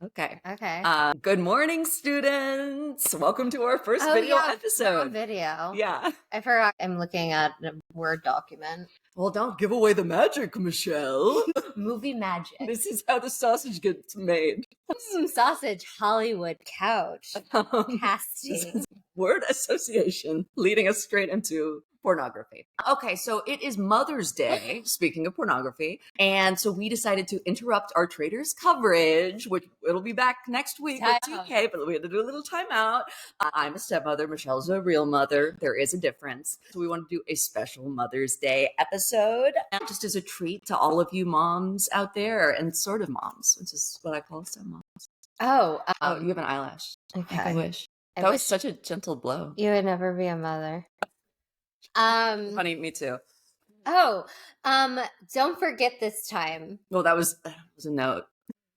Okay. Okay. Good morning, students. Welcome to our first video We're on episode. video. Yeah. I forgot I'm looking at a Word document. Well, don't give away the magic, Michelle. Movie magic. This is how the sausage gets made. Sausage Hollywood couch. This Casting. is word association leading us straight into pornography. Okay, so it is Mother's Day, speaking of pornography, and so we decided to interrupt our traders coverage, which it'll be back next week with Time out. 2K, but we had to do a little timeout. I'm a stepmother, Michelle's a real mother. There is a difference. So we want to do a special Mother's Day episode, just as a treat to all of you moms out there, and sort of moms, which is what I call stepmoms. Oh, You have an eyelash. okay. I wish. I That wish was such a gentle blow. you would never be a mother. Funny, me too. Don't forget this time. Well, that was a note.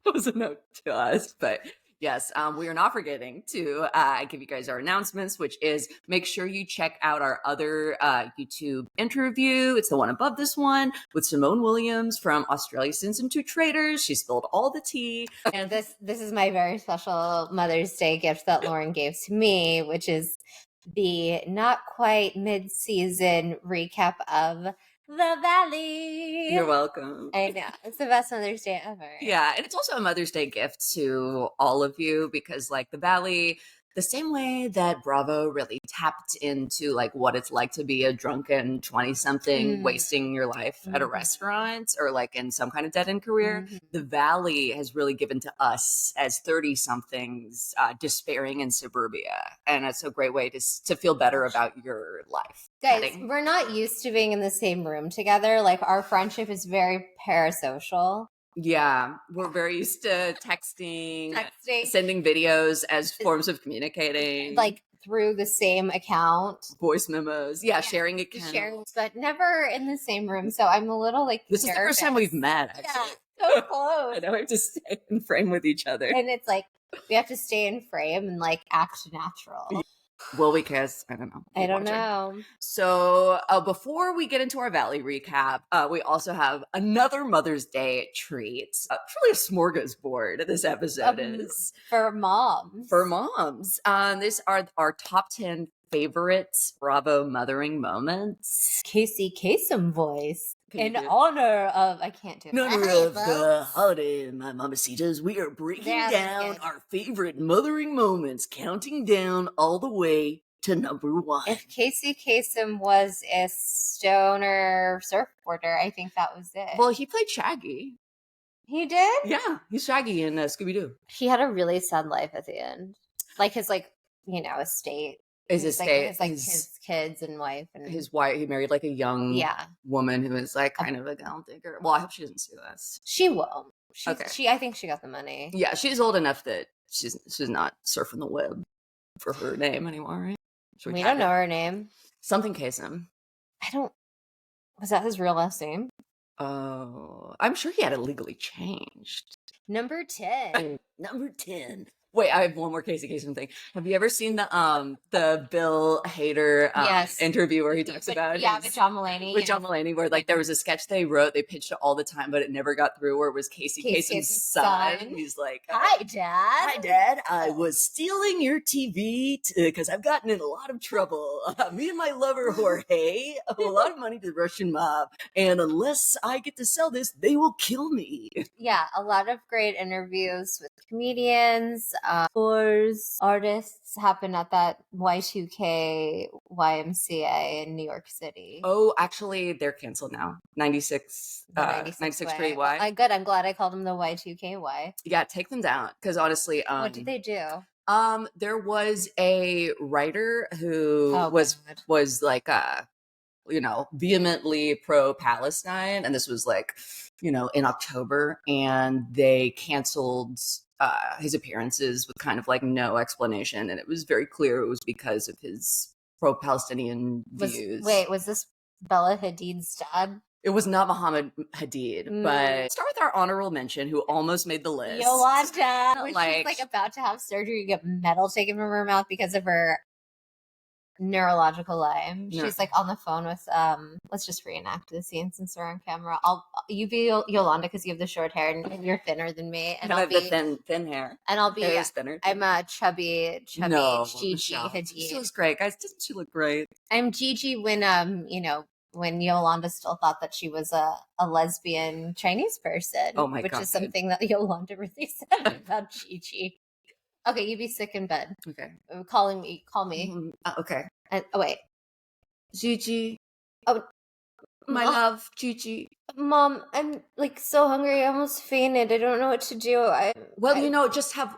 That was a note to us, but yes, we are not forgetting to give you guys our announcements, which is make sure you check out our other YouTube interview. It's the one above this one with Simone Williams from Australia Season 2 Traders. She spilled all the tea. And this is my very special Mother's Day gift that Lauren gave to me, which is the not quite mid-season recap of The Valley. You're welcome. I know. It's the best Mother's Day ever. Yeah, and it's also a Mother's Day gift to all of you because, like, The Valley, the same way that Bravo really tapped into like what it's like to be a drunken 20-something wasting your life at a restaurant or like in some kind of dead-end career, The Valley has really given to us as 30-somethings despairing in suburbia, and it's a great way to feel better about your life. Guys, we're not used to being in the same room together. Like, our friendship is very parasocial. Yeah, we're very used to texting, sending videos as forms of communicating, like through the same account, voice memos, sharing accounts, but never in the same room. So I'm a little like this is the first time we've met. Actually. Yeah, so close. I know we have to stay in frame with each other, and it's like we have to stay in frame and like act natural. Will we kiss? I don't know. I don't know. So before we get into our Valley recap, we also have another Mother's Day treat. Truly a smorgasbord this episode is. For moms. For moms. These are our top 10 favorite Bravo mothering moments. Casey Kasem voice. In honor of, I can't do it. In honor of the holiday, my mamacitas, we are breaking down our favorite mothering moments, counting down all the way to number 1. If Casey Kasem was a stoner surfboarder, I think that was it. Well, he played Shaggy. He did? Yeah, he's Shaggy in Scooby-Doo. He had a really sad life at the end. Like his, estate. His kids and wife and his wife. He married like a young woman who was like kind of a gold digger. Well, I hope she doesn't see this. She will. I think she got the money. Yeah, she's old enough that she's not surfing the web for her name anymore, right? We don't know her name. Something Kasem. Was that his real last name? Oh, I'm sure he had it legally changed. Number 10. Number 10. Wait, I have one more Casey Kasem thing. Have you ever seen the Bill Hader interview where he talks about with John Mulaney? With John Mulaney, where like there was a sketch they wrote, they pitched it all the time, but it never got through. Where it was Casey Kasem's son. He's like, "Hi, Dad. Hi, Dad. I was stealing your TV because I've gotten in a lot of trouble. Me and my lover Jorge owe a lot of money to the Russian mob, and unless I get to sell this, they will kill me." Yeah, a lot of great interviews with comedians. Tours, artists happen at that Y2K YMCA in New York City. Oh, actually, they're canceled now. 96 Street Y. Good. I'm glad I called them the Y2KY. Yeah, take them down. Because honestly, what did they do? There was a writer who was like vehemently pro-Palestine, and this was like, in October, and they canceled his appearances with kind of like no explanation, and it was very clear it was because of his pro-Palestinian views. Was this Bella Hadid's dad? It was not Muhammad Hadid, but start with our honorable mention, who almost made the list. Yolanda, she's like about to have surgery, get metal taken from her mouth because of her neurological Lyme. No. She's like on the phone with let's just reenact the scene since we're on camera. You be Yolanda because you have the short hair and you're thinner than me, and I I'll have be the thin hair. and I'll be Hair is thinner. I'm a chubby No, Gigi Michelle. She Hadid. looks great, guys. Doesn't she look great? I'm Gigi when when Yolanda still thought that she was a lesbian Chinese person. Oh my which God. is something that Yolanda really said about Gigi. Okay, you be sick in bed. Okay. Call me. Okay. And wait. Gigi. Oh, My love, Gigi. Mom, I'm like so hungry. I almost fainted. I don't know what to do. Just have,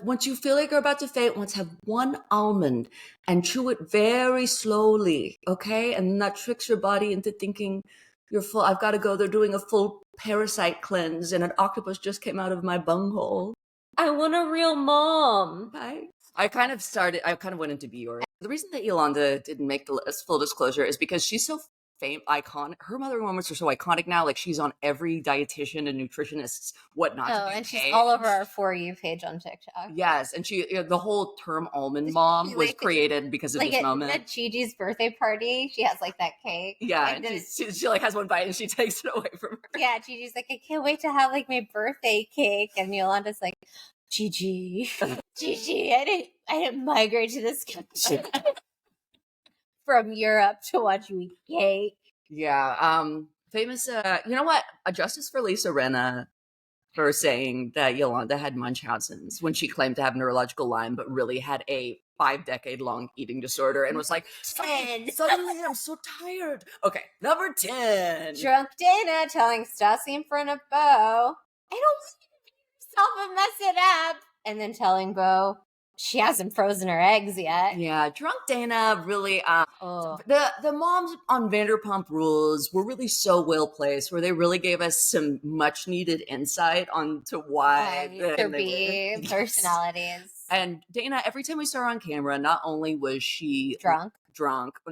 once you feel like you're about to faint, have one almond and chew it very slowly, okay? And that tricks your body into thinking you're full. I've got to go. They're doing a full parasite cleanse and an octopus just came out of my bunghole. I want a real mom. Bye. I kind of went into Bior. The reason that Yolanda didn't make the list, full disclosure, is because she's so iconic. Her mothering moments are so iconic now. Like she's on every dietitian and nutritionist's whatnot. And she's all over our For You page on TikTok. Yes, and she the whole term almond mom was created because of this moment. At Gigi's birthday party, she has like that cake. Yeah, and she like has one bite and she takes it away from her. Yeah, Gigi's like, I can't wait to have like my birthday cake, and Yolanda's like, Gigi, I didn't migrate to this country from Europe to watch you eat cake. Yeah, famous. You know what? A justice for Lisa Rinna for saying that Yolanda had Munchausen's when she claimed to have neurological Lyme, but really had a 5-decade-long eating disorder and was like, 10. Suddenly I'm so tired. Okay, number 10. Drunk Dana telling Stassi in front of Bo, I don't want you to beat yourself and mess it up. And then telling Bo she hasn't frozen her eggs yet. Yeah, Drunk Dana really, the moms on Vanderpump Rules were really so well placed, where they really gave us some much needed insight onto why there be personalities. And Dana, every time we saw her on camera, not only was she drunk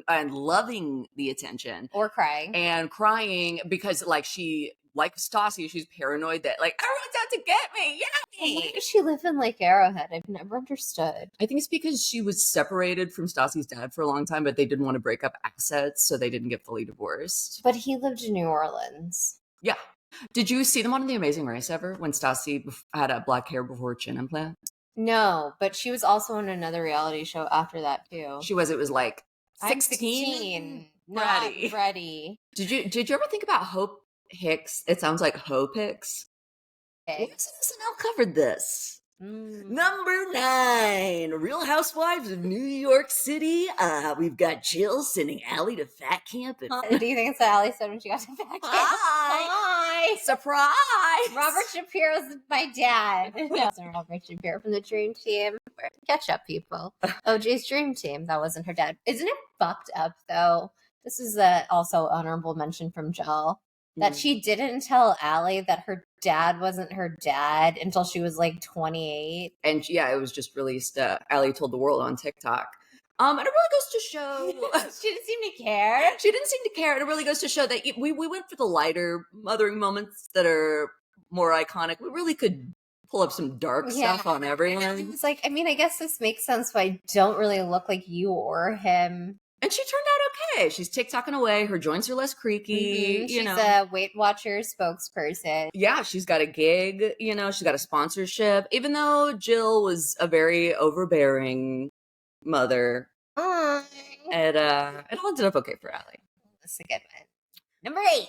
and loving the attention, or crying because like Stassi, she's paranoid that like everyone's out to get me. Yeah. Why does she live in Lake Arrowhead? I've never understood. I think it's because she was separated from Stassi's dad for a long time, but they didn't want to break up assets, so they didn't get fully divorced. But he lived in New Orleans. Yeah. Did you see them on The Amazing Race ever when Stassi had a black hair before chin implant? No, but she was also on another reality show after that too. She was. It was like 16. I'm 16. Not ready. Did you ever think about Hope Hicks? It sounds like Hope Hicks. SNL covered this. Number 9, Real Housewives of New York City. We've got Jill sending Allie to fat camp. Do you think it's what Allie said when she got to fat camp? Hi! Surprise! Robert Shapiro's my dad. It wasn't Robert Shapiro from the Dream Team. Catch up, people. OJ's Dream Team. That wasn't her dad. Isn't it fucked up, though? This is also honorable mention from Jill. That she didn't tell Allie that her dad wasn't her dad until she was like 28. And it was just released. Allie told the world on TikTok. And it really goes to show... She didn't seem to care. She didn't seem to care. And it really goes to show that we went for the lighter mothering moments that are more iconic. We really could pull up some dark stuff on everyone. It's like, I mean, I guess this makes sense why I don't really look like you or him. And she turned out okay. She's TikToking away. Her joints are less creaky. She's a Weight Watchers spokesperson. Yeah, she's got a gig. She's got a sponsorship. Even though Jill was a very overbearing mother. And it all ended up okay for Allie. That's a good one. Number 8,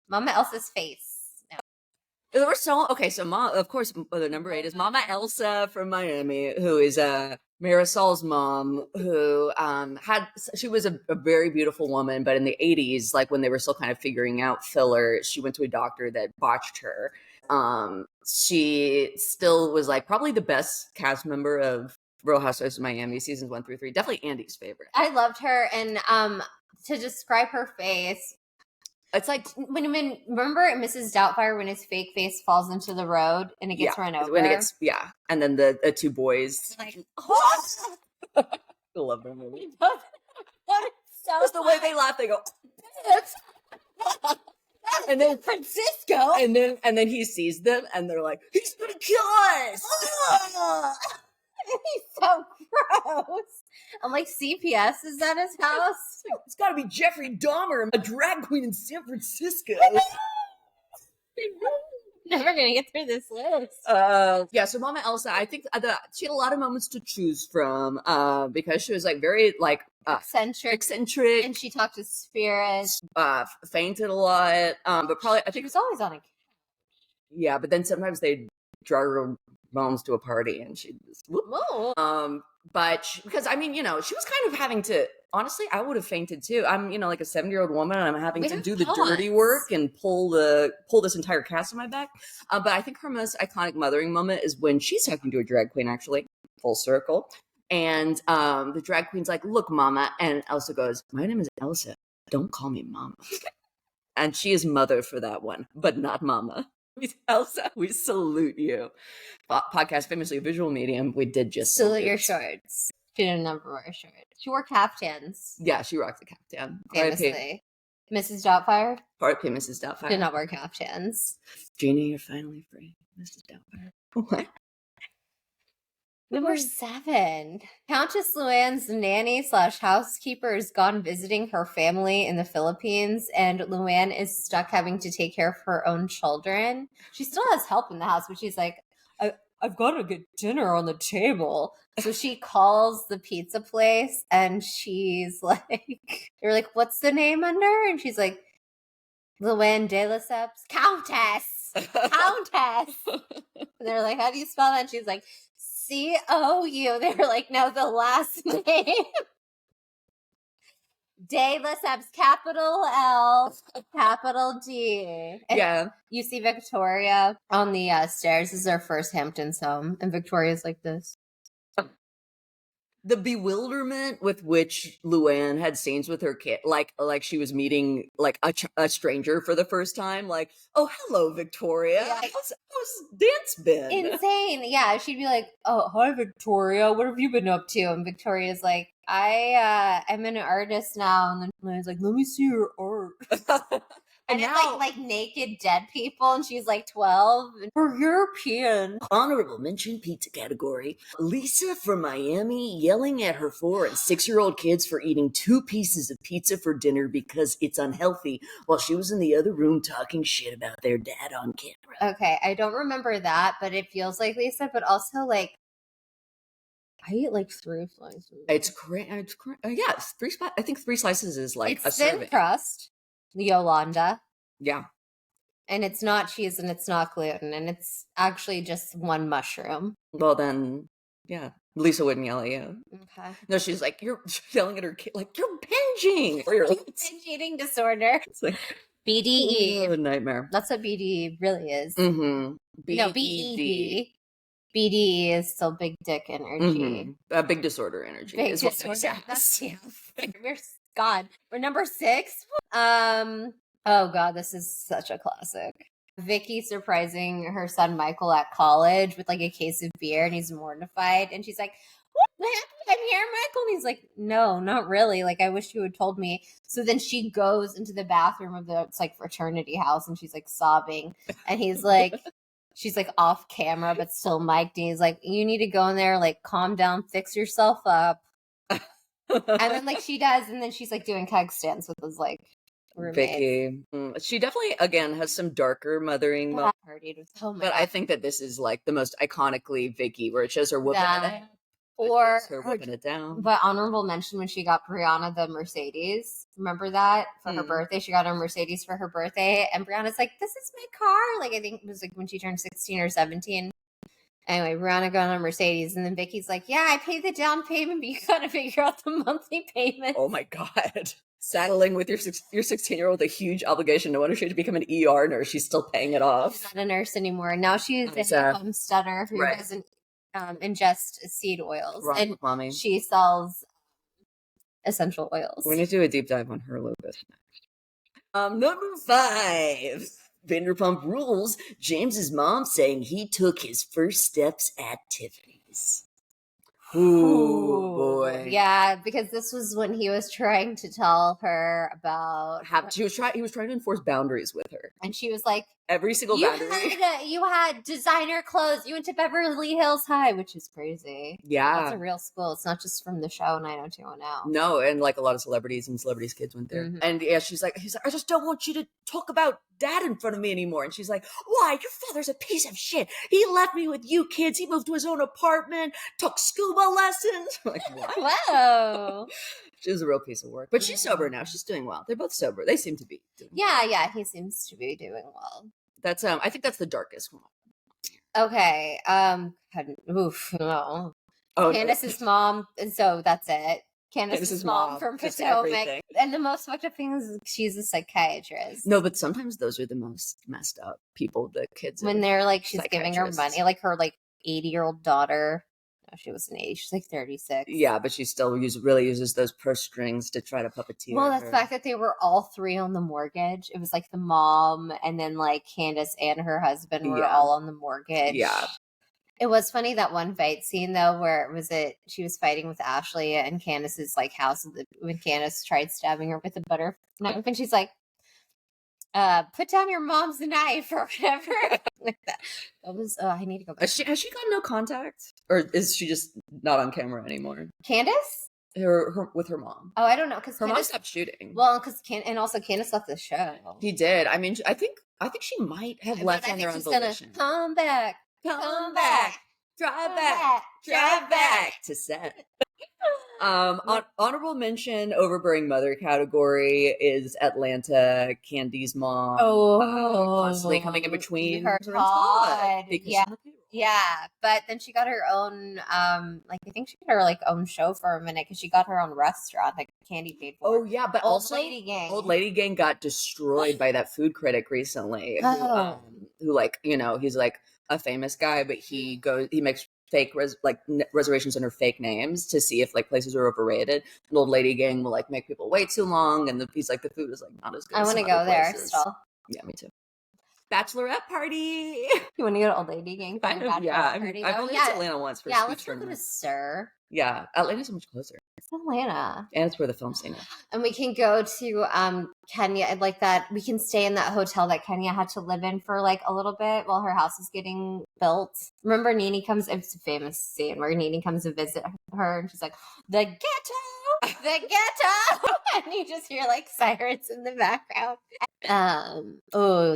Mama Elsa's face. No. There were so of course, the number 8 is Mama Elsa from Miami, who is Marisol's mom, who she was a very beautiful woman, but in the 80s, like when they were still kind of figuring out filler, she went to a doctor that botched her. She still was like probably the best cast member of Real Housewives of Miami seasons 1 through 3. Definitely Andy's favorite. I loved her, and to describe her face, it's like when remember Mrs. Doubtfire when his fake face falls into the road and it gets run over. And then the two boys. Like, I love that movie. Just the way they laugh, they go. And then Francisco, and then he sees them, and they're like, "He's gonna kill us!" He's so gross. I'm like, CPS is at his house? It's got to be Jeffrey Dahmer, a drag queen in San Francisco. Never gonna get through this list. Yeah, so Mama Elsa, I think she had a lot of moments to choose from because she was like very like eccentric, and she talked to spirits, fainted a lot. But probably I think she was always on a. Yeah, but then sometimes they'd drag her moms to a party and she'd just whoop. But because I mean, she was kind of having to. Honestly, I would have fainted too. I'm, like a 70-year-old woman, and I'm having to do the dirty work and pull this entire cast on my back. But I think her most iconic mothering moment is when she's talking to a drag queen, actually, full circle. And the drag queen's like, "Look, Mama," and Elsa goes, "My name is Elsa. Don't call me Mama." And she is mother for that one, but not Mama. Elsa, we salute you. Podcast, famously a visual medium. We did just salute your shorts. She didn't never wear shorts. She wore caftans. Yeah, she rocked the caftan. Famously. Mrs. Doubtfire? R.I.P. Mrs. Doubtfire. Did not wear caftans. Jeannie, you're finally free. Mrs. Doubtfire. What? Number 7. Countess Luann's nanny/housekeeper is gone visiting her family in the Philippines, and Luann is stuck having to take care of her own children. She still has help in the house, but she's like, I've got to get dinner on the table. So she calls the pizza place, and she's like, they're like, what's the name under? And she's like, Luann de Lesseps, Countess. And they're like, how do you spell that? And she's like, C-O-U. They were like, no, the last name. De Lesseps, capital L, capital D. And yeah. You see Victoria on the stairs. This is her first Hamptons home. And Victoria's like this. The bewilderment with which Luann had scenes with her kid, like she was meeting like a stranger for the first time, like, oh, hello, Victoria. Yeah. How's dance been? Insane. Yeah, she'd be like, oh, hi, Victoria. What have you been up to? And Victoria's like, I'm an artist now. And then Luann's like, let me see your art. And it's now, like naked dead people, and she's like 12. We're European. Honorable mention pizza category. Lisa from Miami yelling at her 4- and 6-year-old kids for eating 2 pieces of pizza for dinner because it's unhealthy, while she was in the other room talking shit about their dad on camera. Okay, I don't remember that, but it feels like Lisa, but also like I eat like 3 slices. It's great. Yeah, 3. I think 3 slices is like it's a serving. Thin crust. Yolanda. Yeah. And it's not cheese and it's not gluten and it's actually just 1 mushroom. Well, then, yeah. Lisa wouldn't yell at you. Okay. No, she's like, you're yelling at her kid, like, you're binging. Or you're like, binge eating disorder. It's like, BDE. A nightmare. That's what BDE really is. Mm-hmm. No, BED. BDE is still big dick energy. Mm-hmm. Big disorder energy. Big disorder. That's, yeah. God, we're number 6. Oh God, this is such a classic. Vicky surprising her son Michael at college with like a case of beer, and he's mortified. And she's like, "What happened? I'm here, Michael." And he's like, "No, not really. Like, I wish you had told me." So then she goes into the bathroom of it's like fraternity house, and she's like sobbing, and he's like. She's like off camera, but still mic'd. And he's like, you need to go in there, like calm down, fix yourself up. And then like she does, and then she's like doing keg stands with his like roommate. Vicky. She definitely again has some darker mothering moments. But I think that this is like the most iconically Vicky, where it shows her whooping it up. Or her whipping it down. But honorable mention when she got Brianna the Mercedes. Remember that? For her birthday. She got a Mercedes for her birthday. And Brianna's like, this is my car. Like I think it was like when she turned 16 or 17. Anyway, Brianna got on a Mercedes, and then Vicky's like, yeah, I paid the down payment, but you gotta figure out the monthly payment. Oh my God. Saddling with your 16-year-old a huge obligation. No wonder she had to become an ER nurse. She's still paying it off. She's not a nurse anymore. Now she's a homesteader who doesn't ingest seed oils. Wrong and with mommy. She sells essential oils. We're going to do a deep dive on her a little bit next. Number 5. Vanderpump Rules. James's mom saying he took his first steps at Tiffany's. Ooh, boy. Yeah, because this was when he was trying to tell her about he was trying to enforce boundaries with her. And she was like, Every single boundary. You had designer clothes. You went to Beverly Hills High, which is crazy. Yeah. That's a real school. It's not just from the show 90210. No, and like a lot of celebrities and celebrities' kids went there. And yeah, he's like, I just don't want you to talk about dad in front of me anymore. And she's like, why? Your father's a piece of shit. He left me with you kids. He moved to his own apartment, took scuba lessons. I'm like, what? Whoa. She was a real piece of work. But she's sober now. She's doing well. They're both sober. They seem to be doing well. Yeah, he seems to be doing well. That's I think that's the darkest one. Okay. No. Oh, Candace's mom, and so that's it. Candace's mom from Potomac. And the most fucked up thing is she's a psychiatrist. No, but sometimes those are the most messed up people, the kids. When they're like, she's giving her money, like her like 80-year-old daughter. No, she wasn't 80. She's like 36. Yeah, but she still really uses those purse strings to try to puppeteer. Well, the fact that they were all three on the mortgage. It was like the mom and then like Candace and her husband were all on the mortgage. Yeah. It was funny that one fight scene though, where she was fighting with Ashley and Candace's like house when Candace tried stabbing her with a butter knife, and she's like, "Put down your mom's knife" or whatever. Like that. That was. I need to go back. Has she got no contact, or is she just not on camera anymore? Candace? Her with her mom. Oh, I don't know, because her mom stopped shooting. Well, because and also Candace left the show. He did. I mean, I think she might have left on their own volition. Come back. Come back. Drive back to set. Honorable mention, overbearing mother category is Atlanta. Candy's mom. Constantly coming in between her and Todd. Yeah, but then she got her own, I think she got her like own show for a minute because she got her own restaurant that Candy paid for. Oh yeah, but Old Lady Gang got destroyed by that food critic recently. Who like, he's like a famous guy, but he makes fake reservations under fake names to see if like places are overrated. And Old Lady Gang will like make people wait too long, and he's like, the food is like not as good. I want to go there still. Yeah, me too. Bachelorette party. You want to go to Old Lady Gang? Yeah, I've only been to Atlanta once for let's go to Sir. Yeah, Atlanta's so much closer. It's Atlanta. And it's where the film scene is. And we can go to Kenya. I'd like that. We can stay in that hotel that Kenya had to live in for like a little bit while her house is getting built. Remember Nene comes, it's a famous scene where Nene comes to visit her and she's like, the ghetto! The ghetto! And you just hear like sirens in the background.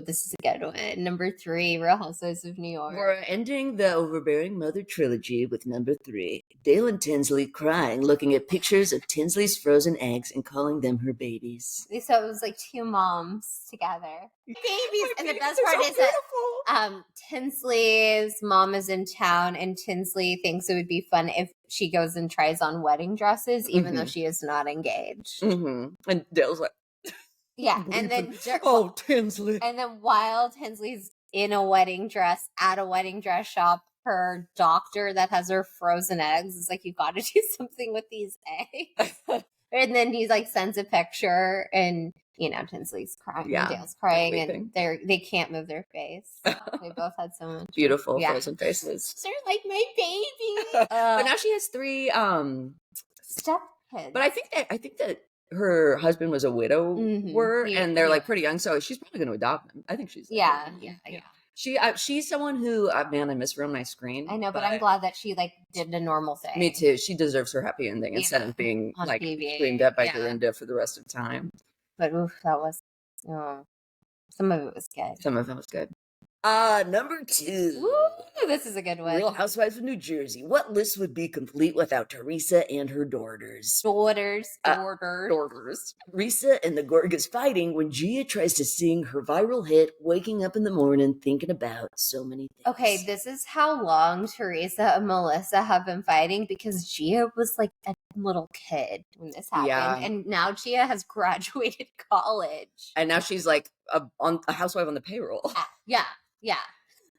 This is a good one. Number 3, Real Housewives of New York. We're ending the overbearing mother trilogy with number 3. Dale and Tinsley crying, looking at pictures of Tinsley's frozen eggs and calling them her babies. So it was like 2 moms together. Babies! And the best part is that Tinsley's mom is in town and Tinsley thinks it would be fun if she goes and tries on wedding dresses, even though she is not engaged. And Dale's like, yeah, and then Tinsley. And then while Tinsley's in a wedding dress at a wedding dress shop, her doctor that has her frozen eggs is like, you got to do something with these eggs. And then he like sends a picture, and Tinsley's crying, and Dale's crying, and they can't move their face. So they both had so much beautiful frozen faces. They're like my baby. But now she has 3 step kids. But I think that her husband was a widower, and they're like pretty young, so she's probably going to adopt them. I think she's yeah. She's someone who, man, I miss her on my screen. I know, but I'm glad that she like did a normal thing. Me too. She deserves her happy ending instead of being like screamed at by Dorinda for the rest of time. But that was some of it was good. Some of it was good. Number 2. Woo, this is a good one. Real Housewives of New Jersey. What list would be complete without Teresa and her daughters? Daughters. Teresa and the Gorgas fighting when Gia tries to sing her viral hit, Waking Up in the Morning, Thinking About So Many Things. Okay, this is how long Teresa and Melissa have been fighting, because Gia was like a little kid when this happened. Yeah. And now Gia has graduated college. And now she's like a housewife on the payroll. Yeah.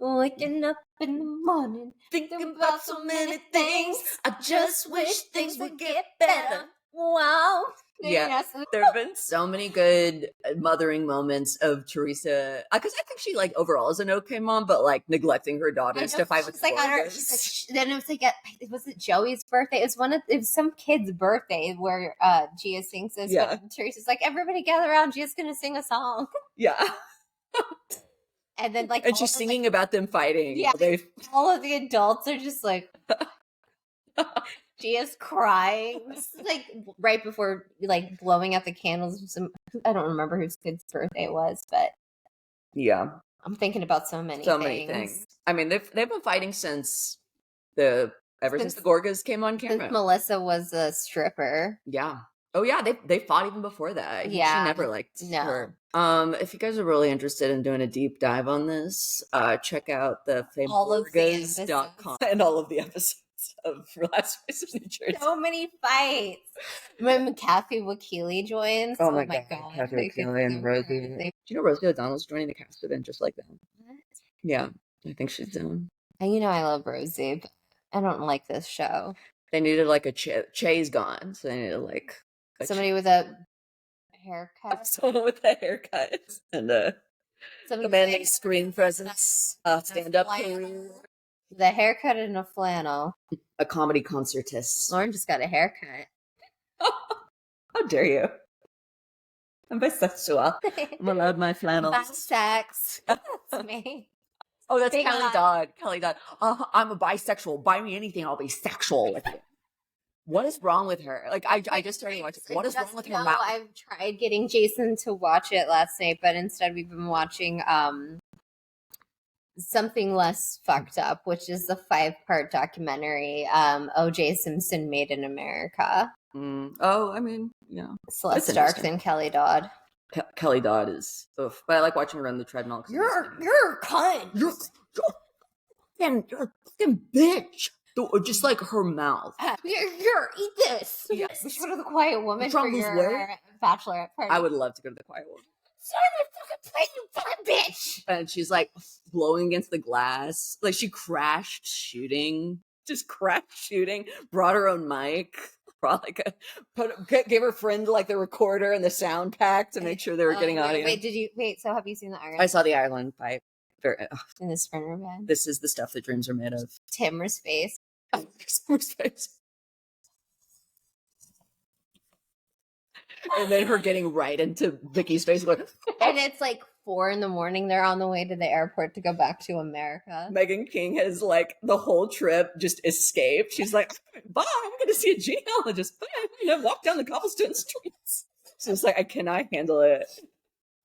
Waking up in the morning, thinking about so many things. I just wish things would get better. Wow. Yeah, there have been so many good mothering moments of Teresa, because I think she like overall is an okay mom, but like neglecting her daughters to fight with the then it was like was it Joey's birthday? It was some kid's birthday where Gia sings this. But Teresa's like, everybody gather around, Gia's gonna sing a song. Yeah. And then like and she's singing about them fighting. Yeah, all of the adults are just like she is crying. This is like right before like blowing out the candles. I don't remember whose kid's birthday it was, but yeah, I'm thinking about so many things. I mean, they've been fighting since ever since the Gorgas came on camera. Since Melissa was a stripper. Yeah. Oh yeah, they fought even before that. She never liked her. If you guys are really interested in doing a deep dive on this, check out the famegorgas.com and all of the episodes of Real Housewives of New Jersey. So many fights. When Kathy Wakili joins. Oh my god. Kathy Wakili and Rosie. Do you know Rosie O'Donnell's joining the cast of Just Like That? What? Yeah, I think she's doing. And you know I love Rosie, but I don't like this show. They needed like a Che's gone, so they needed like somebody with a haircut. Someone with a haircut and a commanding screen presence, stand-up career. The haircut and a flannel. A comedy concertist. Lauren just got a haircut. How dare you? I'm bisexual. I'm allowed my flannels. Bisex. That's me. Oh, that's Kelly Dodd. Kelly Dodd. I'm a bisexual. Buy me anything, I'll be sexual with it. What is wrong with her? Like, I just started watching. What is wrong with her mouth? I've tried getting Jason to watch it last night, but instead we've been watching Something Less Fucked Up, which is the 5-part documentary O.J. Simpson Made in America. Oh, I mean, yeah. Celeste Starks and Kelly Dodd. Kelly Dodd is, oof. But I like watching her on the treadmill. You're a cunt. You're a fucking bitch. Just like her mouth. Here, eat this. Yes. We should go to the Quiet Woman for your bachelorette party. I would love to go to the Quiet Woman. Start my fucking plate, you fucking bitch. And she's like blowing against the glass. Like she crashed shooting. Just crashed shooting. Brought her own mic. Brought gave her friend like the recorder and the sound pack to make sure they were getting audio. So have you seen the Ireland? I saw the Ireland fight. In the Sprinter bed. This is the stuff that dreams are made of. Timmer's face. Timmer's face. And then her getting right into Vicky's face. Like, and it's like 4 a.m. They're on the way to the airport to go back to America. Meghan King has like the whole trip just escaped. She's like, bye, I'm going to see a genealogist. Bye. Walk down the cobblestone streets. So it's like, I cannot handle it.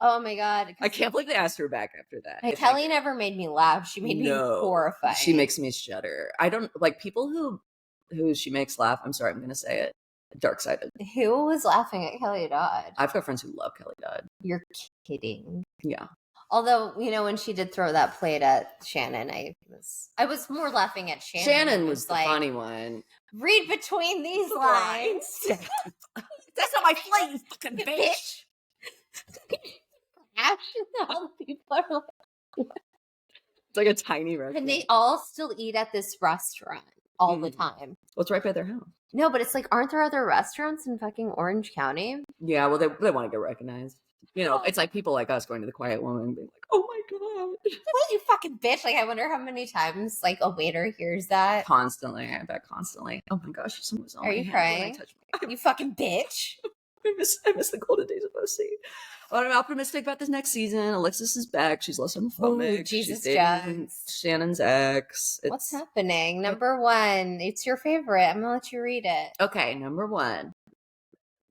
Oh my god! I can't believe they asked her back after that. Kelly never made me laugh. She made me horrified. She makes me shudder. I don't like people who she makes laugh. I'm sorry, I'm going to say it. Dark-sided. Who was laughing at Kelly Dodd? I've got friends who love Kelly Dodd. You're kidding. Yeah. Although, when she did throw that plate at Shannon, I was more laughing at Shannon. Shannon was the funny one. Read between these lines. That's not my plate, you fucking bitch. All the people are like, it's like a tiny restaurant. And they all still eat at this restaurant all the time. Well, it's right by their house. No, but it's like, aren't there other restaurants in fucking Orange County? Yeah, well, they want to get recognized. It's like people like us going to the Quiet Woman and being like, oh my god. What, you fucking bitch? Like, I wonder how many times, like, a waiter hears that. Constantly. I bet constantly. Oh my gosh, someone was on Are you crying? You fucking bitch. I miss the golden days of OC. But I'm optimistic about this next season. Alexis is back. She's less homophobic. Jesus Jones. Shannon's ex. What's happening? Number 1. It's your favorite. I'm going to let you read it. Okay, number 1.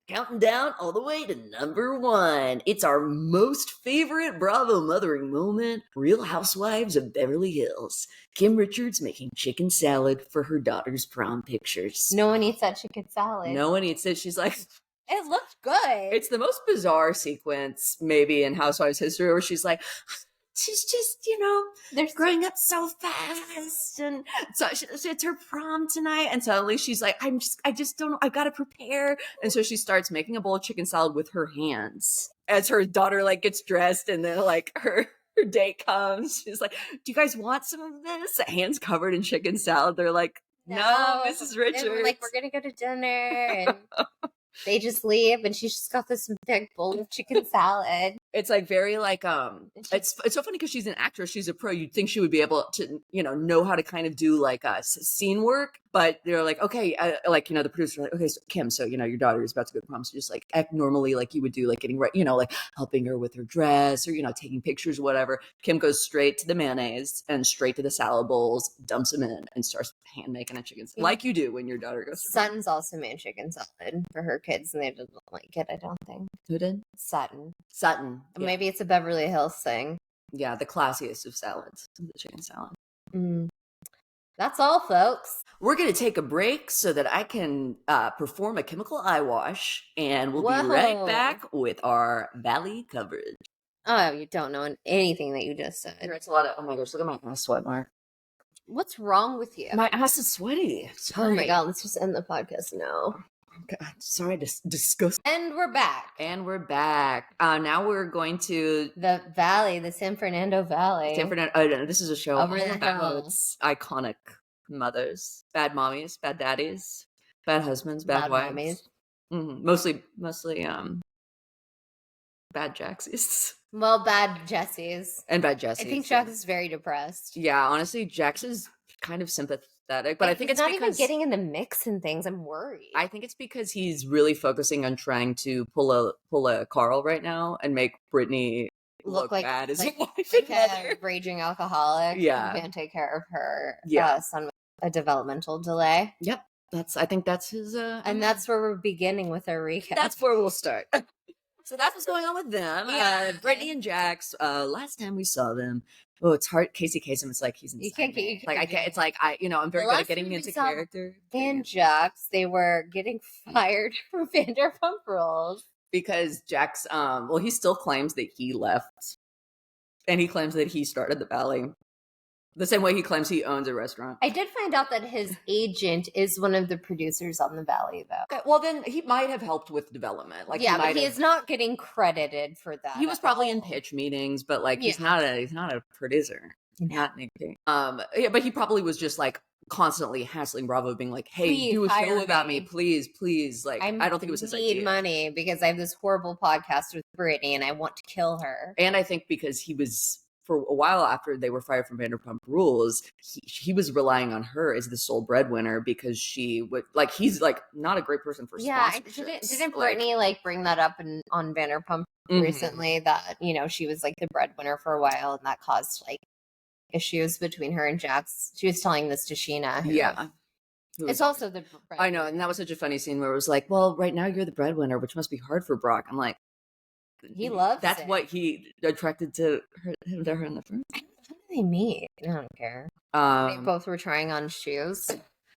Counting down all the way to number 1. It's our most favorite Bravo mothering moment. Real Housewives of Beverly Hills. Kim Richards making chicken salad for her daughter's prom pictures. No one eats that chicken salad. No one eats it. She's like... It looked good. It's the most bizarre sequence, maybe, in Housewives history, where she's like, she's just, they're growing up so fast, and so it's her prom tonight, and suddenly she's like, I just don't know, I've got to prepare, and so she starts making a bowl of chicken salad with her hands as her daughter like gets dressed, and then like her date comes. She's like, do you guys want some of this? Hands covered in chicken salad. They're like, no, Mrs. Richards. And we're like, we're gonna go to dinner, and they just leave, and she's just got this big bowl of chicken salad. It's like very like it's so funny because she's an actress, she's a pro. You'd think she would be able to know how to kind of do like scene work, But they're like, okay, like, the producer, like, okay, so Kim, so, your daughter is about to go to prom. So just like act normally like you would do, like getting ready, like helping her with her dress or, taking pictures or whatever. Kim goes straight to the mayonnaise and straight to the salad bowls, dumps them in and starts hand making a chicken salad, like you do when your daughter goes to prom. Sutton's also made chicken salad for her kids and they didn't like it, I don't think. Who did? Sutton. Yeah. Maybe it's a Beverly Hills thing. Yeah, the classiest of salads, the chicken salad. That's all, folks. We're going to take a break so that I can perform a chemical eye wash, and we'll be right back with our Valley coverage. Oh, you don't know anything that you just said. It's a lot of, oh my gosh, look at my ass sweat mark. What's wrong with you? My ass is sweaty. Sorry. Oh my God, let's just end the podcast now. God, sorry, disgusting. And we're back. Now we're going to the Valley, the San Fernando Valley. This is a show over the about hills. Iconic mothers, bad mommies, bad daddies, bad husbands, bad wives. Mostly, bad Jaxies. Well, bad Jessies. And bad Jessies. I think Jax is very depressed. Yeah, honestly, Jax is kind of sympathetic, but I think it's not because even getting in the mix and things. I'm worried. I think it's because he's really focusing on trying to pull a Carl right now and make Brittany look like bad as a wife and mother. A raging alcoholic. Yeah, who can't take care of her son with a developmental delay. Yep, I think that's his. And that's where we're beginning with our recap. That's where we'll start. So that's what's going on with them. Yeah. Brittany and Jax. Last time we saw them, it's hard. Casey Kasem. It's like he's inside. You can't. I can't. It's like I'm very good at getting into character. And Jax, they were getting fired from Vanderpump Rules because Jax. He still claims that he left, and he claims that he started the Valley. The same way he claims he owns a restaurant. I did find out that his agent is one of the producers on the Valley, though. Okay, well, then he might have helped with development. Like, but he is not getting credited for that. He was probably in pitch meetings, but he's not a producer. Not Nick. But he probably was just like constantly hassling Bravo, being like, "Hey, please do a show about me, please." Like, I don't think it was his idea. I need money because I have this horrible podcast with Brittany, and I want to kill her. And I think because he was. For a while after they were fired from Vanderpump Rules, he was relying on her as the sole breadwinner because she would he's not a great person for sponsorships. Didn't Brittany bring that up on Vanderpump recently that she was the breadwinner for a while and that caused issues between her and Jax. She was telling this to Sheena. Yeah. It's also the breadwinner. I know, and that was such a funny scene where it was like, well, right now you're the breadwinner, which must be hard for Brock. I'm like, he loves that's it. What he attracted to her in the first. How do they meet? I don't care. They both were trying on shoes.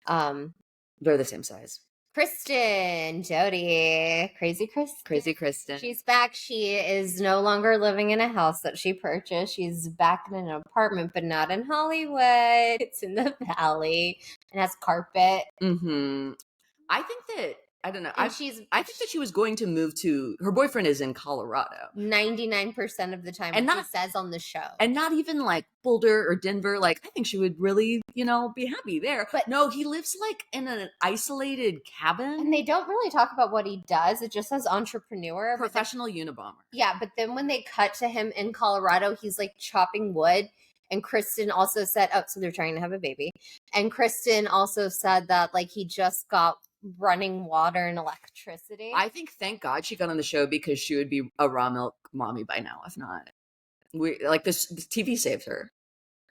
They're the same size. Kristen, Jody, crazy Kristen. She's back. She is no longer living in a house that she purchased. She's back in an apartment, but not in Hollywood. It's in the Valley and has carpet. I think that. I don't know. I think that she was going to move to her boyfriend is in Colorado 99% of the time, and it says on the show, and not even Boulder or Denver. I think she would really, be happy there. But no, he lives in an isolated cabin, and they don't really talk about what he does. It just says entrepreneur, professional Unabomber. Yeah, but then when they cut to him in Colorado, he's chopping wood. And Kristen also said, so they're trying to have a baby. And Kristen also said that he just got running water and electricity. I think thank God she got on the show because she would be a raw milk mommy by now. If not, this TV saved her.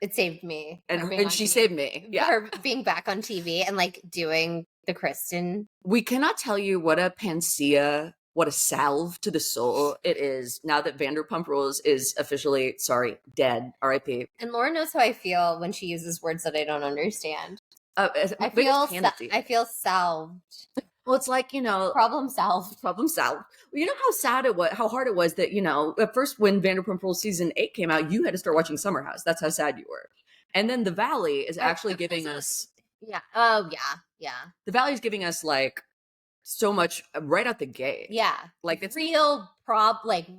It saved me, and she saved me. Yeah, her being back on TV and doing the Kristen. We cannot tell you what a panacea, what a salve to the soul it is now that Vanderpump Rules is officially dead. R.I.P. And Lauren knows how I feel when she uses words that I don't understand. I feel salved. Well, it's problem solved. Well, you know how sad it was, how hard it was that, at first when Vanderpump Rules season 8 came out, you had to start watching Summer House. That's how sad you were. And then the Valley is actually giving us. Yeah. Oh, yeah. The Valley is giving us so much right out the gate. Yeah. It's real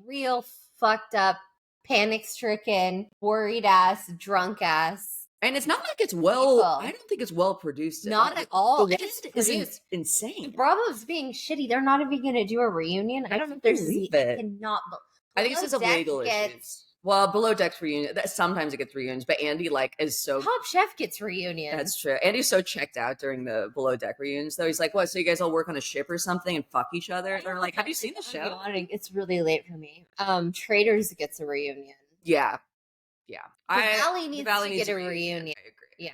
real fucked up, panic stricken, worried ass, drunk ass. And it's not it's well. I don't think it's well produced. Not at all. It is insane. Bravo's being shitty. They're not even going to do a reunion. I don't know if there's. I think it's just a legal issue. Well, Below Deck's reunion, sometimes it gets reunions, but Andy, like, is so... Top Chef gets reunions. That's true. Andy's so checked out during the Below Deck reunions, though. He's like, what, so you guys all work on a ship or something and fuck each other? They're like, have you seen the show? It's really late for me. Traders gets a reunion. Yeah. The Valley needs to get a reunion. I agree. Yeah.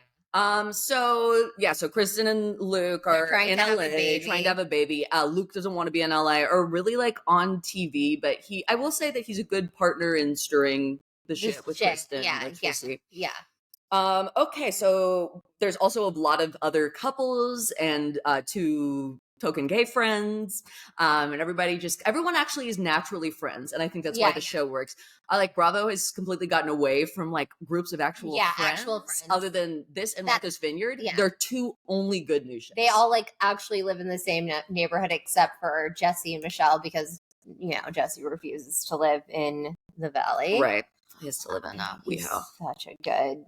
So Kristen and Luke are in LA trying to have a baby. Luke doesn't want to be in LA or really like on TV, but I will say that he's a good partner in stirring the shit with Kristen. Okay, so there's also a lot of other couples and two token gay friends, and everyone actually is naturally friends, and I think that's why the show works. Like Bravo has completely gotten away from like groups of actual friends. Other than this and Martha's Vineyard, they're two only good new shows. They all like actually live in the same neighborhood except for Jesse and Michelle, because Jesse refuses to live in the Valley. Right, he has to live in WeHo. Such a good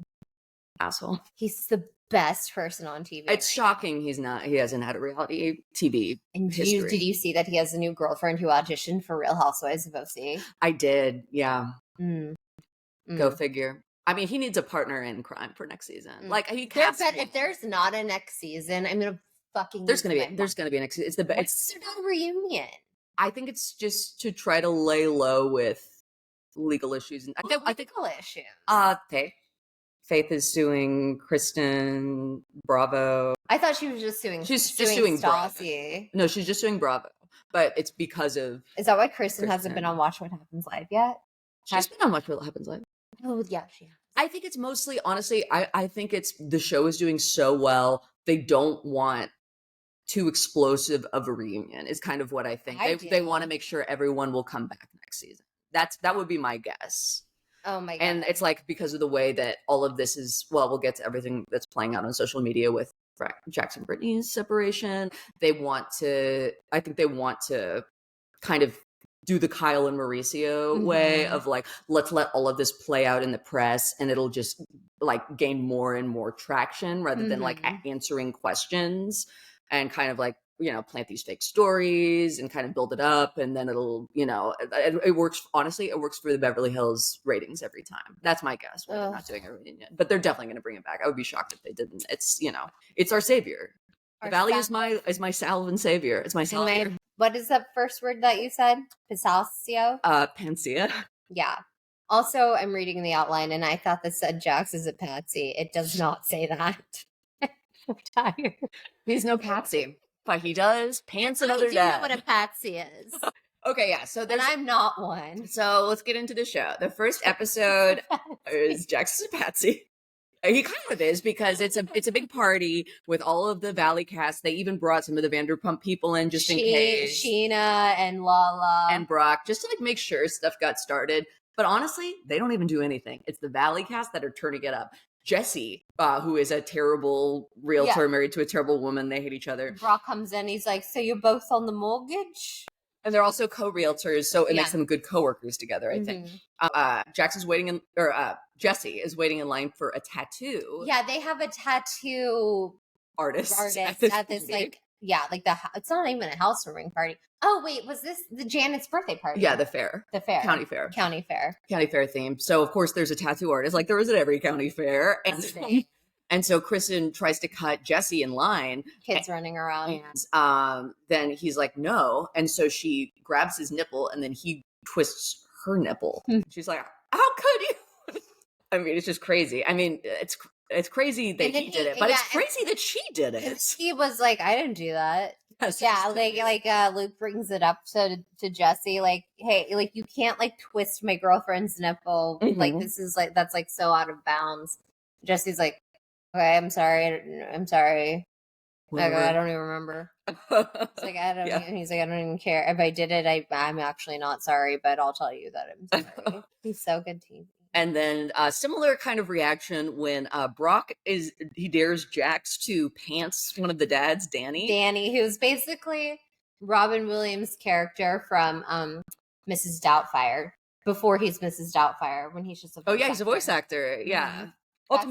asshole. He's the best person on TV. It's shocking he hasn't had a reality TV history. Did you see that he has a new girlfriend who auditioned for Real Housewives of OC? I did, yeah. Go figure. I mean, he needs a partner in crime for next season. Like if there's not a next season, I'm gonna fucking there's gonna be a next season. It's not a reunion. I think it's just to try to lay low with legal issues. And I think legal issues. Faith is suing Kristen, Bravo. I thought she was just suing. She's just suing Stassi. Bravo. No, she's just suing Bravo. But it's because of. Is that why Kristen hasn't been on Watch What Happens Live yet? She's been on Watch What Happens Live. Oh yeah, she has. I think it's mostly, honestly, I think it's the show is doing so well. They don't want too explosive of a reunion. Is kind of what I think. They want to make sure everyone will come back next season. That would be my guess. Oh my God. And it's like because of the way that all of this is, we'll get to everything that's playing out on social media with Jackson and Brittany's separation. I think they want to kind of do the Kyle and Mauricio way of like, let's let all of this play out in the press and it'll just like gain more and more traction rather than like answering questions and kind of like, plant these fake stories and kind of build it up. And then it'll, it works. Honestly, it works for the Beverly Hills ratings every time. That's my guess. They're not doing a reunion, but they're definitely going to bring it back. I would be shocked if they didn't. It's, it's our savior. The Valley is my salve and savior. It's my savior. What is the first word that you said? Pistachio? Pansia. Yeah. Also, I'm reading the outline and I thought this said Jax is a patsy. It does not say that. I'm tired. He's no patsy. But he does pants another dad. I do know what a patsy is. Okay, yeah. So then I'm not one. So let's get into the show. The first episode is Jackson's a patsy. He kind of is because it's a big party with all of the Valley cast. They even brought some of the Vanderpump people in just in case. Sheena and Lala and Brock, just to like make sure stuff got started. But honestly, they don't even do anything. It's the Valley cast that are turning it up. Jesse, who is a terrible realtor married to a terrible woman. They hate each other. Brock comes in. He's like, so you're both on the mortgage? And they're also co-realtors, so it makes them good co-workers together, I think. Jesse is waiting in line for a tattoo. Yeah, they have a tattoo artist at this like, it's not even a housewarming party. Oh, wait, was this the Janet's birthday party? Yeah, the fair. County fair. County fair theme. So, of course, there's a tattoo artist, like there is at every county fair. And so Kristen tries to cut Jesse in line. Kids running around. And then he's like, no. And so she grabs his nipple and then he twists her nipple. She's like, how could you? I mean, it's just crazy. I mean, it's crazy that he did it, but it's crazy that she did it. He was like, I didn't do that. Luke brings it up to Jesse, like, hey, like you can't like twist my girlfriend's nipple. Like this is like that's like so out of bounds. Jesse's like, okay, I'm sorry. Like, I don't even remember. It's like I don't. And he's like, I don't even care if I did it. I'm actually not sorry, but I'll tell you that I'm sorry. He's so good TV. And then similar kind of reaction when Brock he dares Jax to pants one of the dads, Danny, who's basically Robin Williams' character from Mrs. Doubtfire. Before he's Mrs. Doubtfire, when he's just he's a voice actor. Yeah. That's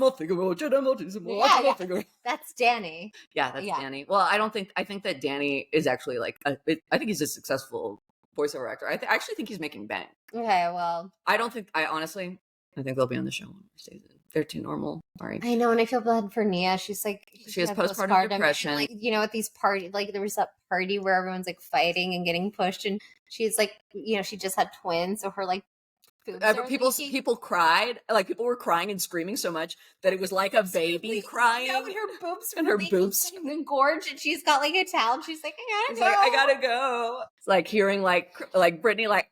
Danny. Yeah, that's Danny. Well, I think that Danny is actually like I think he's a successful voiceover actor. I actually think he's making bank. Okay, well, I honestly think they'll be on the show one more season. They're too normal. Sorry. I know, and I feel bad for Nia. She's like, She has postpartum depression. And, like, you know, at these parties, like there was that party where everyone's like fighting and getting pushed, and she's like, you know, she just had twins, so her like boobs are leaking. People cried, like people were crying and screaming so much that it was like a baby crying. No, her boobs and her boobs engorged, and she's got like a towel. And she's like, I gotta go. It's like hearing like Brittany like.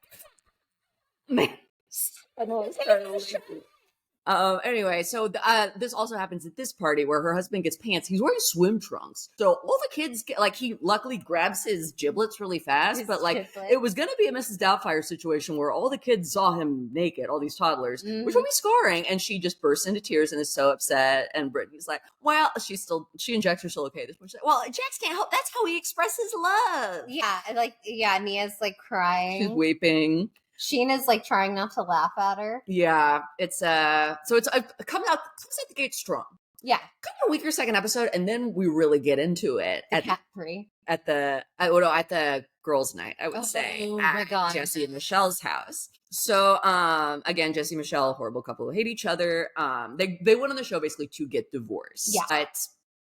Anyway, so this also happens at this party where her husband gets pants. He's wearing swim trunks, so all the kids get, like, he luckily grabs his giblets really fast. But like, it was gonna be a Mrs. Doubtfire situation where all the kids saw him naked, all these toddlers, which would be scarring. And she just bursts into tears and is so upset. And Brittany's like, "Well, she injects her still okay." This much, well, Jax can't help. That's how he expresses love. Yeah, like Nia's like crying. She's weeping. Sheena's like trying not to laugh at her. Yeah, it's so it's comes out the gate strong. Yeah, kind of a weaker second episode, and then we really get into it at the girls' night. I would say at Jesse and Michelle's house. So again, Jesse and Michelle, horrible couple who hate each other. They went on the show basically to get divorced. Yeah, but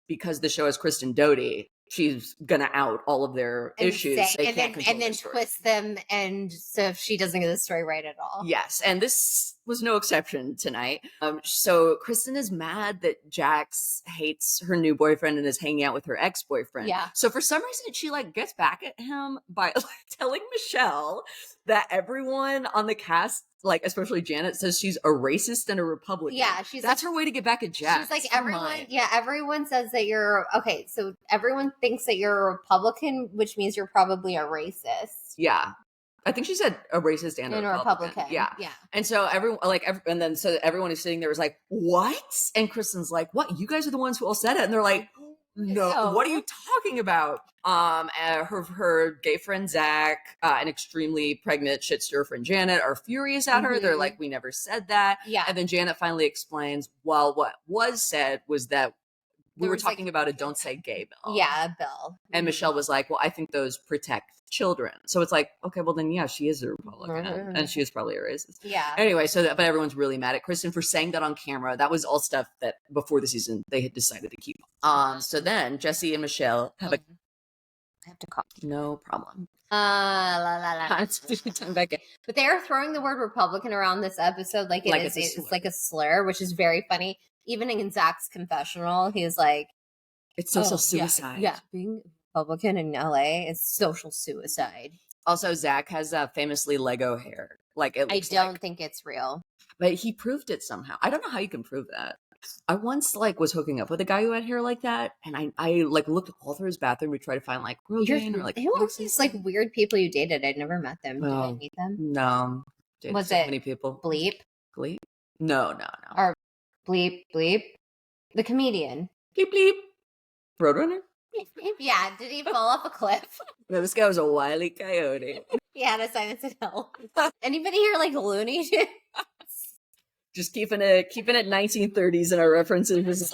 because the show is Kristen Doty, she's gonna out all of their issues, and then twist them, and so if she doesn't get the story right at all. Yes, and this was no exception tonight. So Kristen is mad that Jax hates her new boyfriend and is hanging out with her ex-boyfriend. Yeah. So for some reason, she like gets back at him by like telling Michelle that everyone on the cast, like especially Janet, says she's a racist and a Republican. Yeah, that's her way to get back at Jax. She's like, everyone says that you're okay. So everyone thinks that you're a Republican, which means you're probably a racist. Yeah. I think she said a racist and a Republican. Yeah. And so so everyone is sitting there was like, "What?" And Kristen's like, "What? You guys are the ones who all said it." And they're like, "No, what are you talking about?" Her gay friend Zach, an extremely pregnant shitster friend Janet are furious at her. They're like, "We never said that." Yeah. And then Janet finally explains, well, what was said was that we were talking about a "Don't Say Gay" bill. Yeah, a bill. And Michelle was like, "Well, I think those protect children." So it's like, okay, well then, yeah, she is a Republican and she is probably a racist. Yeah. Anyway, but everyone's really mad at Kristen for saying that on camera. That was all stuff that before the season they had decided to keep. So then Jesse and Michelle have I have to call. No problem. But they are throwing the word Republican around this episode like it's like a slur, which is very funny. Even in Zach's confessional, he's like, "It's social suicide." Yeah, being Republican in LA is social suicide. Also, Zach has famously Lego hair. Like I don't think it's real, but he proved it somehow. I don't know how you can prove that. I once was hooking up with a guy who had hair like that, and I looked all through his bathroom to try to find Rogaine or who are these weird people you dated? I'd never met them. Did I meet them? No. Was so it many people? Bleep? No. Or Bleep? The comedian. Bleep. Roadrunner? Yeah, did he fall off a cliff? No, this guy was a wily coyote. He had a Silence Hill. Anybody here Looney Tunes? Just keeping it 1930s in our references.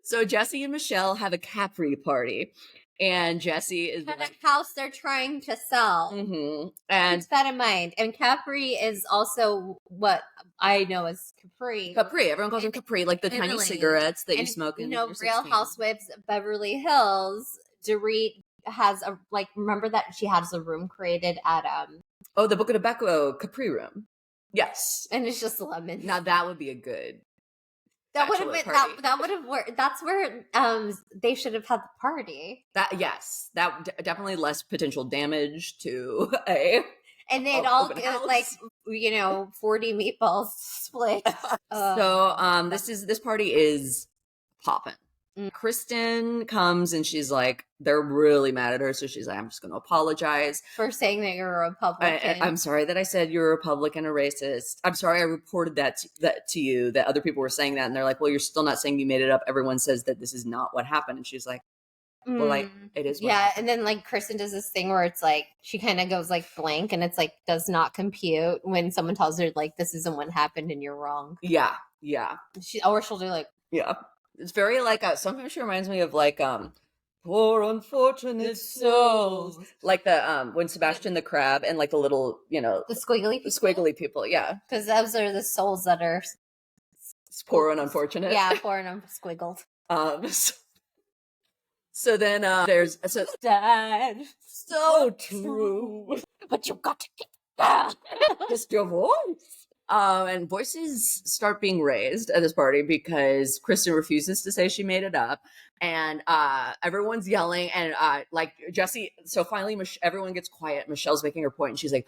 So Jesse and Michelle have a Capri party, and Jesse is at a house they're trying to sell. Mm-hmm. And keep that in mind. And Capri is also what I know as Capri. Everyone calls them Capri, like the tiny cigarettes that you smoke in. Real Housewives of Beverly Hills. Dorit has remember that she has a room created at the Book of Tobacco Capri room. Yes. And it's just lemon. Now that would be a good that would have been that would have worked. That's where they should have had the party. That definitely less potential damage to a and they'd all get 40 meatballs split. So this party is popping. Kristen comes and she's like, they're really mad at her, so she's like, "I'm just going to apologize for saying that you're a Republican. I'm sorry that I said you're a Republican, a racist. I'm sorry I reported that to you, that other people were saying that." And they're like, "Well, you're still not saying you made it up. Everyone says that this is not what happened." And she's like, "Well, it is." What happened. And then Kristen does this thing where it's she kind of goes blank, and it's does not compute when someone tells her this isn't what happened and you're wrong. Yeah. She'll do yeah. It's very sometimes she reminds me of poor unfortunate souls. Like the when Sebastian the crab and like the little, the squiggly people. Squiggly people, yeah. Because those are the souls that are poor and unfortunate. Yeah, poor and squiggled. So then there's Dad. So true. But you got to get just your voice. And voices start being raised at this party because Kristen refuses to say she made it up, and everyone's yelling, and like Jesse. So finally, everyone gets quiet. Michelle's making her point, and she's like,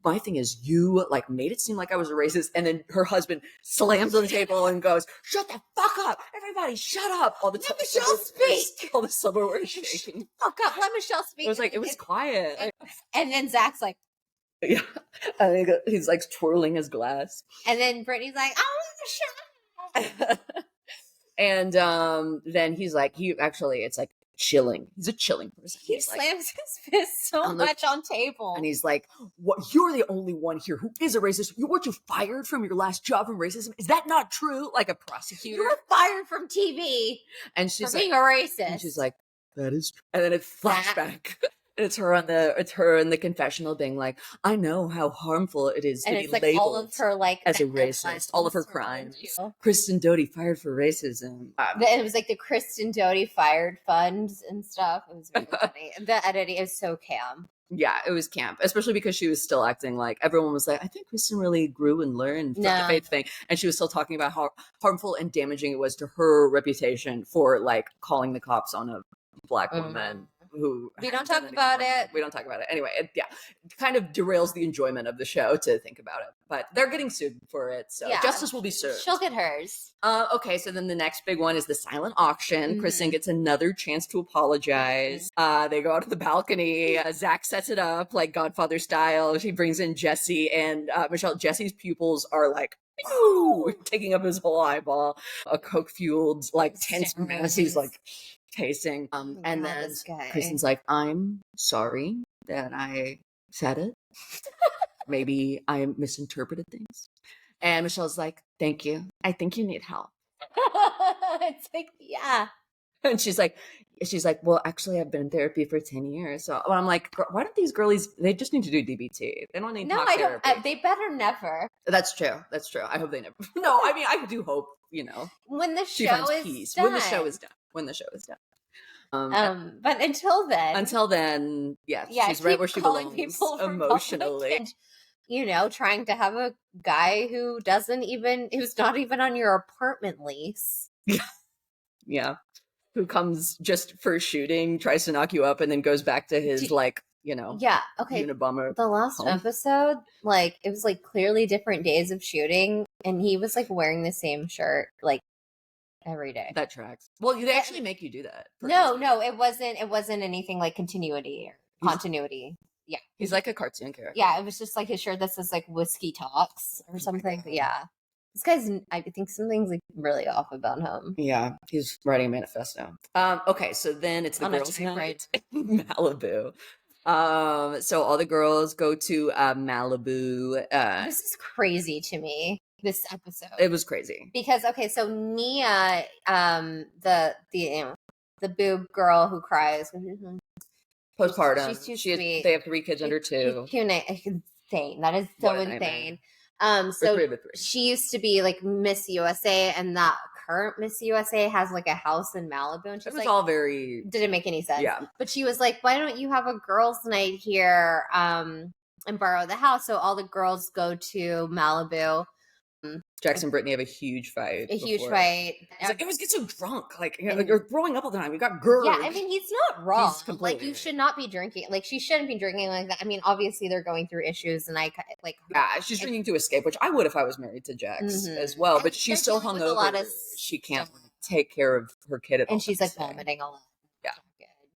"My thing is, you like made it seem like I was a racist," and then her husband slams on the table and goes, "Shut the fuck up, everybody! Shut up!" All the time, let Michelle speak. All the silverware is shaking. Fuck up, let Michelle speak. It was like it was quiet, and then Zach's like. Yeah, I think he's like twirling his glass, and then Brittany's like, "Oh, Michelle," and then he's like, it's like chilling. He's a chilling person. He slams his fist so much on table, and he's like, "What? You're the only one here who is a racist. Weren't you fired from your last job from racism? Is that not true?" Like a prosecutor, you were fired from TV, and she's for being a racist. And she's like, "That is true." And then it flashback. It's her in the confessional being like, "I know how harmful it is to be like labeled all of her like as a racist, all of her crimes." Kristen Doty fired for racism. It was like the Kristen Doty fired funds and stuff. It was really funny. The editing is so camp. Yeah, it was camp, especially because she was still acting like everyone was like, "I think Kristen really grew and learned from the faith thing," and she was still talking about how harmful and damaging it was to her reputation for like calling the cops on a Black woman. Who we don't talk about it. We don't talk about it. Anyway, it kind of derails the enjoyment of the show to think about it. But they're getting sued for it, so justice will be served. She'll get hers. Okay, so then the next big one is the silent auction. Mm-hmm. Kristen gets another chance to apologize. Mm-hmm. They go out to the balcony. Zach sets it up like Godfather style. She brings in Jesse and Michelle. Jesse's pupils are like taking up his whole eyeball. A coke-fueled, like tense mess. He's like pacing. And then Kristen's like, "I'm sorry that I said it. Maybe I misinterpreted things." And Michelle's like, "Thank you. I think you need help." It's like, yeah. And she's like, "Well, actually, I've been in therapy for 10 years. So I'm like, why don't these girlies, they just need to do DBT. They don't need talk therapy. They better never. That's true. I hope they never. No, I mean, I do hope, when the show is peace. Done. When the show is done. But until then, she's right where she belongs people emotionally. And, trying to have a guy who's not even on your apartment lease. Yeah. Who comes just for shooting, tries to knock you up, and then goes back to his Unabomber. The last episode, it was clearly different days of shooting, and he was wearing the same shirt every day. That tracks. Well, they actually make you do that. No, it wasn't. It wasn't anything like continuity or continuity. Yeah, he's like a cartoon character. Yeah, it was just his shirt that says whiskey talks or something. Yeah, this guy's. I think something's really off about him. Yeah, he's writing a manifesto. Okay, so then it's the girls' night in Malibu. So all the girls go to Malibu. This is crazy to me. This episode. It was crazy. Because so Nia, the boob girl who cries postpartum. She's too sweet. They have 3 kids under 2. She's too insane. That is so insane. So she used to be Miss USA, and that current Miss USA has a house in Malibu, and she's all very didn't make any sense. Yeah. But she was like, "Why don't you have a girls' night here and borrow the house?" So all the girls go to Malibu. Jackson and Brittany have a huge fight. Huge fight. It's it was get so drunk. You're growing up all the time. You got girls. Yeah, I mean, he's not wrong. You should not be drinking. She shouldn't be drinking like that. I mean, obviously they're going through issues, and she's drinking to escape, which I would if I was married to Jax as well. But she's so hungover, she can't take care of her kid at all. And she's vomiting a lot. Yeah,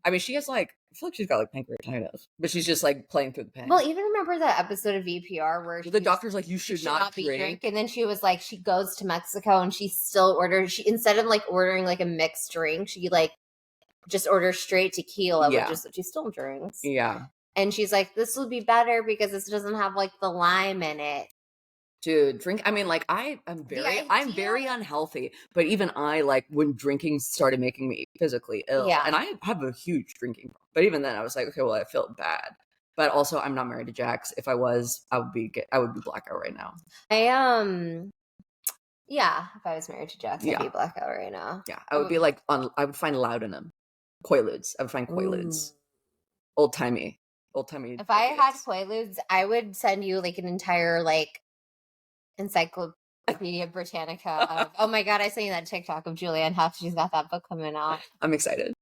I mean, she has I feel like she's got pancreatitis, but she's just playing through the pain. Well, even remember that episode of VPR where the doctor's you should not drink. And then she was she goes to Mexico and she still orders, instead of ordering a mixed drink, she just orders straight tequila, which is what she still drinks. Yeah. And she's like, this will be better because this doesn't have the lime in it. Dude, drink. I mean, like I'm very unhealthy, but even I like when drinking started making me physically ill, Yeah. and I have a huge drinking problem. But even then, I was like, okay, well, I feel bad. But also, I'm not married to Jax. If I was, I would be blackout right now. Yeah, if I was married to Jax, I'd Yeah. be blackout right now. Yeah, I would be like I would find Laudanum, Quaaludes. I would find Quaaludes, Ooh. old timey. If I had Quaaludes, I would send you like an entire like Encyclopedia Britannica of, oh my god, I sent you that TikTok of Julianne Hough. She's got that book coming out. I'm excited.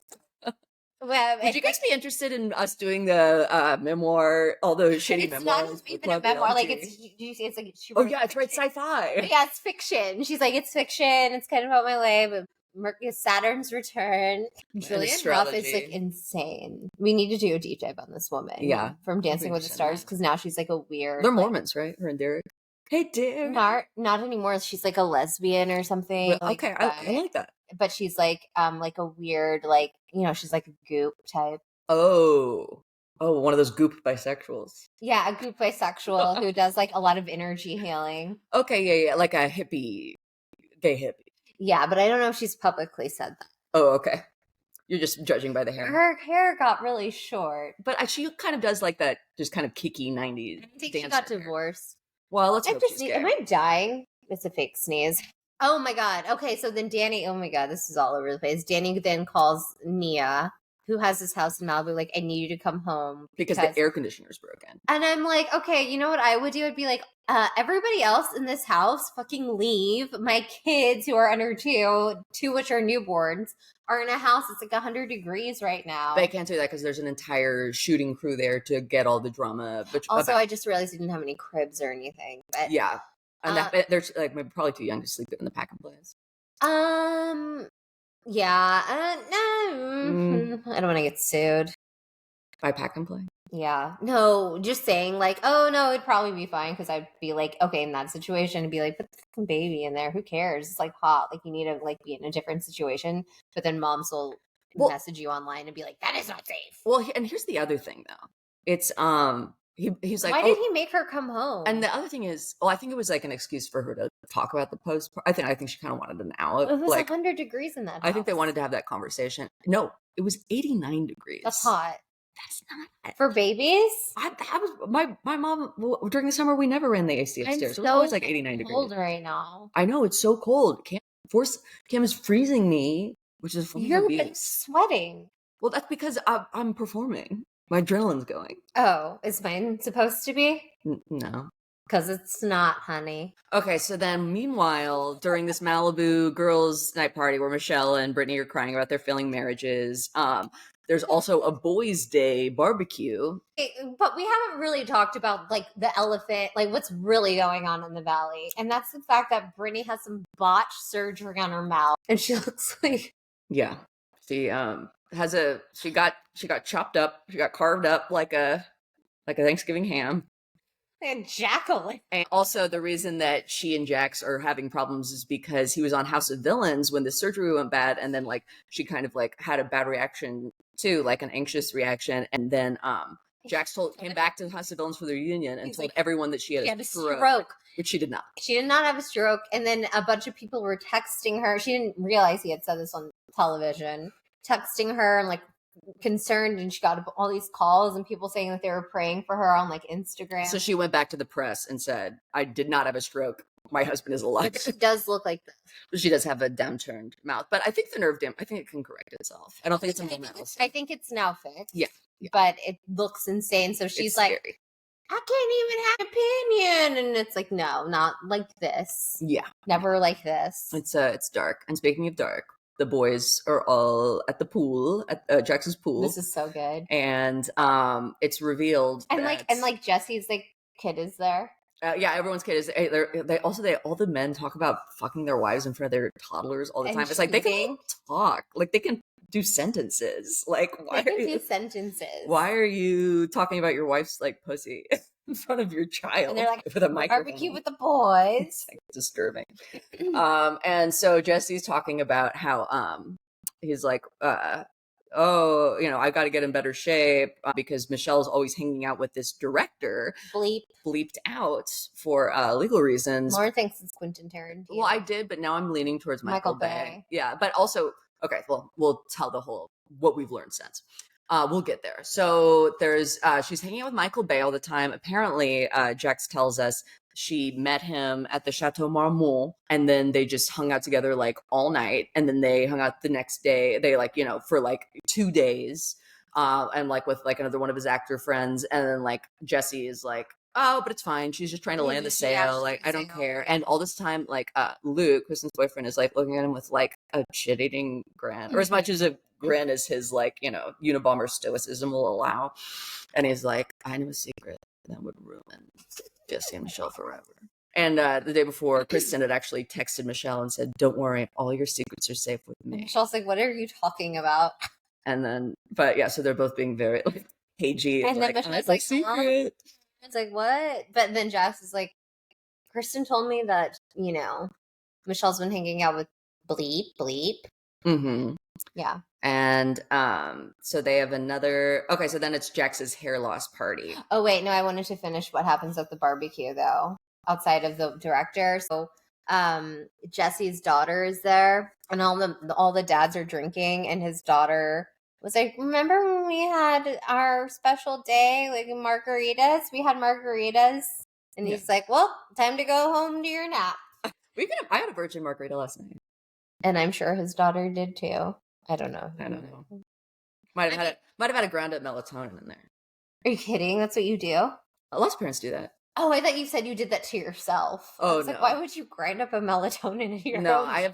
Well, would you guys be interested in us doing the memoir, all those shitty memoirs? It's not even a memoir. Like it's like she oh yeah, it's right, sci-fi. Yeah, it's fiction. She's like, it's fiction. It's kind of about my life. But Saturn's return. Julianne Hough is like insane. We need to do a deep dive on this woman. Yeah, from Dancing with the Stars, because now she's like a weird. They're Mormons, right? Her and Derek. Hey, Derek. Not anymore. She's like a lesbian or something. Well, okay, I like that. But she's like a weird, like, she's like a goop type. Oh, one of those goop bisexuals. Yeah, a goop bisexual who does like a lot of energy healing. Okay, yeah, like a hippie, gay hippie. Yeah, but I don't know if she's publicly said that. Oh, okay. You're just judging by the hair. Her hair got really short. But she kind of does like that, just kind of kicky 90s. I think she got divorced. Well, let's hope she's gay. Am I dying? It's a fake sneeze. Oh my god. Okay, so then Danny, oh my god, this is all over the place. Danny then calls Nia, who has this house in Malibu, like, I need you to come home. Because the air conditioner's broken. And I'm like, okay, you know what I would do? I'd be like, everybody else in this house fucking leave. My kids who are under two which are newborns, are in a house that's like 100 degrees right now. They can't do that because there's an entire shooting crew there to get all the drama. Also, I just realized you didn't have any cribs or anything. But yeah. And they're like maybe probably too young to sleep in the pack and plays. Yeah. No. I don't want to get sued. By pack and play? Yeah. No, just saying like, oh no, it'd probably be fine because I'd be like, okay, in that situation, I'd be like, put the fucking baby in there. Who cares? It's like hot. Like you need to like be in a different situation. But then moms will message you online and be like, that is not safe. Well, and here's the other thing though. It's he's like, why did he make her come home? And the other thing is, I think it was like an excuse for her to talk about the post. I think she kind of wanted an out. It was like 100 degrees in that house. I think they wanted to have that conversation. No, it was 89 degrees. That's hot. That's not for babies. That was my mom during the summer. We never ran the AC upstairs. It was always like 89 degrees. Cold right now. I know it's so cold. Cam is freezing me, which is you're sweating. Well, that's because I'm performing. My adrenaline's going. Oh, is mine supposed to be? No. Because it's not, honey. Okay, so then meanwhile, during this Malibu girls' night party where Michelle and Brittany are crying about their failing marriages, there's also a boys' day barbecue. But we haven't really talked about like the elephant, like what's really going on in the valley. And that's the fact that Brittany has some botched surgery on her mouth. And she looks like... Yeah. She she got chopped up, she got carved up like a Thanksgiving ham. And Jacqueline. And also the reason that she and Jax are having problems is because he was on House of Villains when the surgery went bad, and then like she kind of like had a bad reaction too, like an anxious reaction, and then Jax came back to House of Villains for the reunion and told everyone that she had a stroke, which she did not. She did not have a stroke, and then a bunch of people were texting her. She didn't realize he had said this on television, texting her and like concerned, and she got all these calls and people saying that they were praying for her on like Instagram. So she went back to the press and said, I did not have a stroke. My husband is alive. But she does look like this. But she does have a downturned mouth. But I think the nerve I think it can correct itself. I don't think it's a momental. I think it's now fixed. Yeah. But it looks insane. So she's like, scary. I can't even have an opinion. And it's like, no, not like this. Yeah. Never like this. It's dark. And speaking of dark, the boys are all at the pool, at Jax's pool. This is so good. And it's revealed and like Jesse's like kid is there. Yeah, everyone's kid is. All the men talk about fucking their wives in front of their toddlers all the time. It's like they can talk, like they can do sentences. Like why they can do sentences? Why are you talking about your wife's like pussy in front of your child? And they're like, with a microphone. Barbecue with the boys. It's like disturbing. And so Jesse's talking about how he's like oh, I got to get in better shape because Michelle's always hanging out with this director. Bleeped out for legal reasons. Lauren thinks it's Quentin Tarantino. Well, I did, but now I'm leaning towards Michael Bay. Yeah, but also, okay, well, we'll tell what we've learned since. We'll get there. So she's hanging out with Michael Bay all the time. Apparently, Jax tells us she met him at the Chateau Marmont, and then they just hung out together like all night. And then they hung out the next day. They for like 2 days, and like with like another one of his actor friends. And then like Jesse is like, oh, but it's fine. She's just trying to land the sale. Like, I don't care. And all this time, like, Luke, Kristen's boyfriend, is like looking at him with like a shit-eating grin, or as much as a grin as his like, Unabomber stoicism will allow. And he's like, I know a secret that would ruin Jesse and Michelle forever. And the day before, Kristen had actually texted Michelle and said, don't worry, all your secrets are safe with me. Michelle's like, what are you talking about? And then, but yeah, so they're both being very like cagey. And then Michelle's like, secret. It's like, what? But then Jax is like, Kristen told me that, Michelle's been hanging out with Bleep. Mm-hmm. Yeah. And so they have another, okay, so then it's Jax's hair loss party. Oh, wait, no, I wanted to finish what happens at the barbecue, though, outside of the director. So Jesse's daughter is there, and all the dads are drinking, and his daughter was like, remember when we had our special day, like margaritas? We had margaritas. And he's like, well, time to go home to your nap. I had a virgin margarita last night. And I'm sure his daughter did too. I don't know. Might have had a ground up melatonin in there. Are you kidding? That's what you do? Lots of parents do that. Oh, I thought you said you did that to yourself. Oh, I was like, why would you grind up a melatonin in your No, I have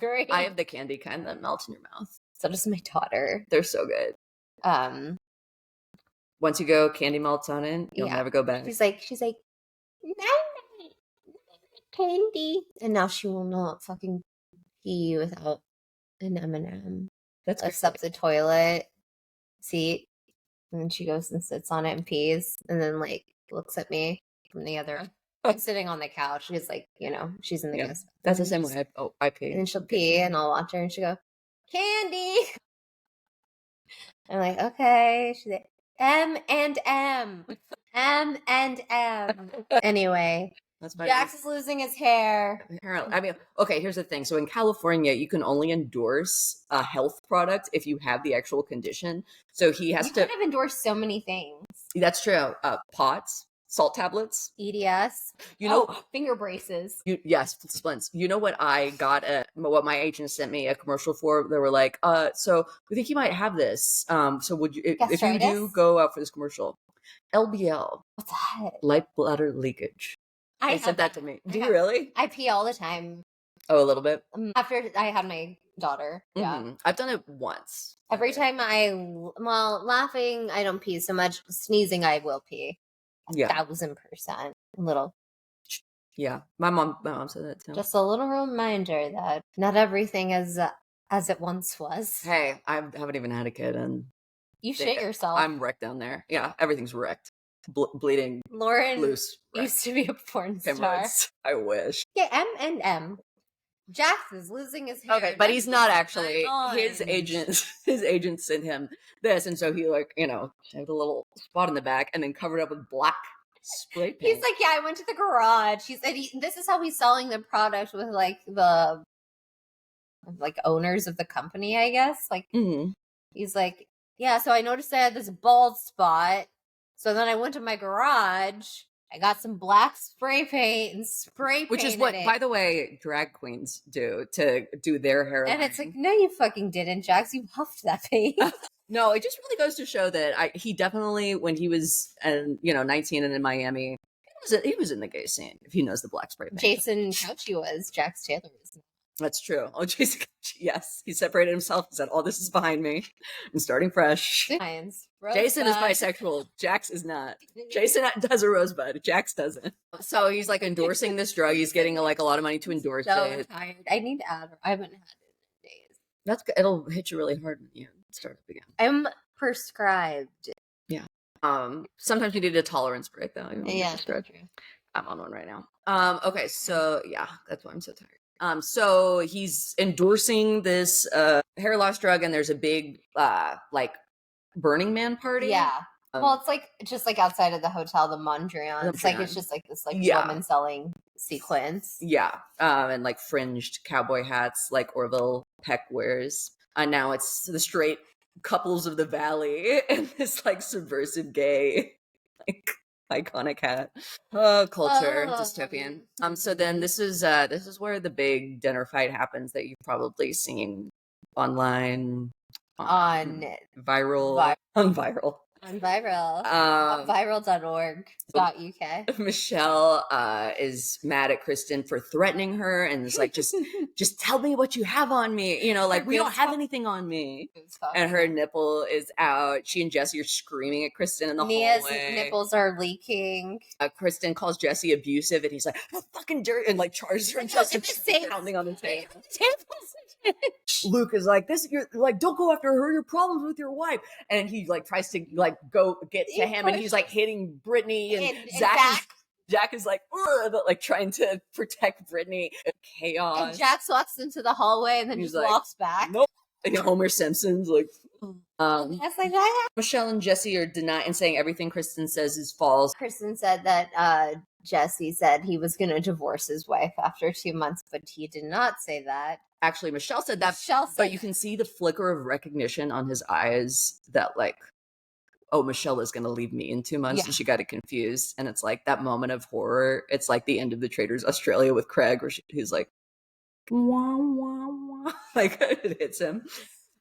the candy kind that melts in your mouth. So does my daughter. They're so good. Once you go candy melatonin, you'll never go back. She's like, candy. And now she will not fucking pee without an M&M. That's lifts up the toilet seat, and then she goes and sits on it and pees, and then like looks at me from the other. I'm sitting on the couch. She's like, she's in the guest. That's the same way I pee. And then she'll pee, and I'll watch her, and she'll go, candy. I'm like, okay. She's like, M&M. Anyway. Jax is losing his hair. Apparently, I mean, okay, here's the thing. So in California, you can only endorse a health product if you have the actual condition. So he has to. You could have endorsed so many things. That's true. Pots, salt tablets, EDS. Finger braces. Yes, splints. You know what I got? What my agent sent me a commercial for? They were like, so we think you might have this. So would you, if you do, go out for this commercial? LBL. What's that? Light bladder leakage. They said that to me. Do you really? I pee all the time. Oh, a little bit? After I had my daughter. Yeah. Mm-hmm. I've done it once. Every time laughing, I don't pee so much. Sneezing, I will pee. 1,000%. Little. Yeah. My mom said that too. Just a little reminder that not everything is as it once was. Hey, I haven't even had a kid, and you shit yourself. I'm wrecked down there. Yeah, everything's wrecked. Bleeding. Lauren loose. Used to be a porn star. I wish. Yeah, M&M. Jax is losing his hair. Okay, but he's not actually. His agent sent him this, and so he had a little spot in the back, and then covered up with black spray paint. He's like, yeah, I went to the garage. He said this is how he's selling the product with like the owners of the company, I guess. Like He's like, yeah. So I noticed I had this bald spot. So then I went to my garage. I got some black spray paint and spray painted. Which is what, by the way, drag queens do to do their hair. And it's like, no, you fucking didn't, Jax. You huffed that paint. No, it just really goes to show that he definitely, when he was 19 and in Miami, he was in the gay scene. If he knows the black spray paint. Jason Couchy was. Jax Taylor was. That's true. Oh, Jason, yes. He separated himself and said, oh, this is behind me. I'm starting fresh. Jason is bisexual. Jax is not. Jason does a rosebud. Jax doesn't. So he's like endorsing this drug. He's getting like a lot of money to endorse it. Tired. I need to add. I haven't had it in days. It'll hit you really hard when you start up again. I'm prescribed. Yeah. Sometimes you need a tolerance break though. Yeah. I'm on one right now. Okay. So yeah, that's why I'm so tired. So he's endorsing this hair loss drug, and there's a big Burning Man party. Yeah. Well, it's like just like outside of the hotel, the Mondrian. It's like it's just like this like woman selling sequence. Yeah. And like fringed cowboy hats like Orville Peck wears. And now it's the straight couples of the valley and this like subversive gay like iconic hat. Culture dystopian. So then this is where the big dinner fight happens that you've probably seen online on viral. Viral.org.uk. Michelle is mad at Kristen for threatening her and is like, just tell me what you have on me. You know, like, we don't have anything on me. And her nipple is out. She and Jesse are screaming at Kristen in the Nia's hallway. nipples are leaking. Kristen calls Jesse abusive and he's like, oh, fucking dirt, and like charges her and Jesse pounding on the table. Luke is like, this, you're like, don't go after her, your problems with your wife. And he like tries to like go get to him and he's like hitting Brittany and Jack is like, but like trying to protect Brittany. Chaos. And Jax walks into the hallway and then he's just like, walks back. Nope. Like Homer Simpson's like, Michelle and Jesse are denying and saying everything Kristen says is false. Kristen said that Jesse said he was going to divorce his wife after 2 months, but he did not say that. Actually, Michelle said that, but you can see the flicker of recognition on his eyes that like, oh, Michelle is going to leave me in 2 months, and she got it confused. And it's like that moment of horror. It's like the end of The Traitors Australia with Craig, where he's like, wah, wah, wah. Like it hits him.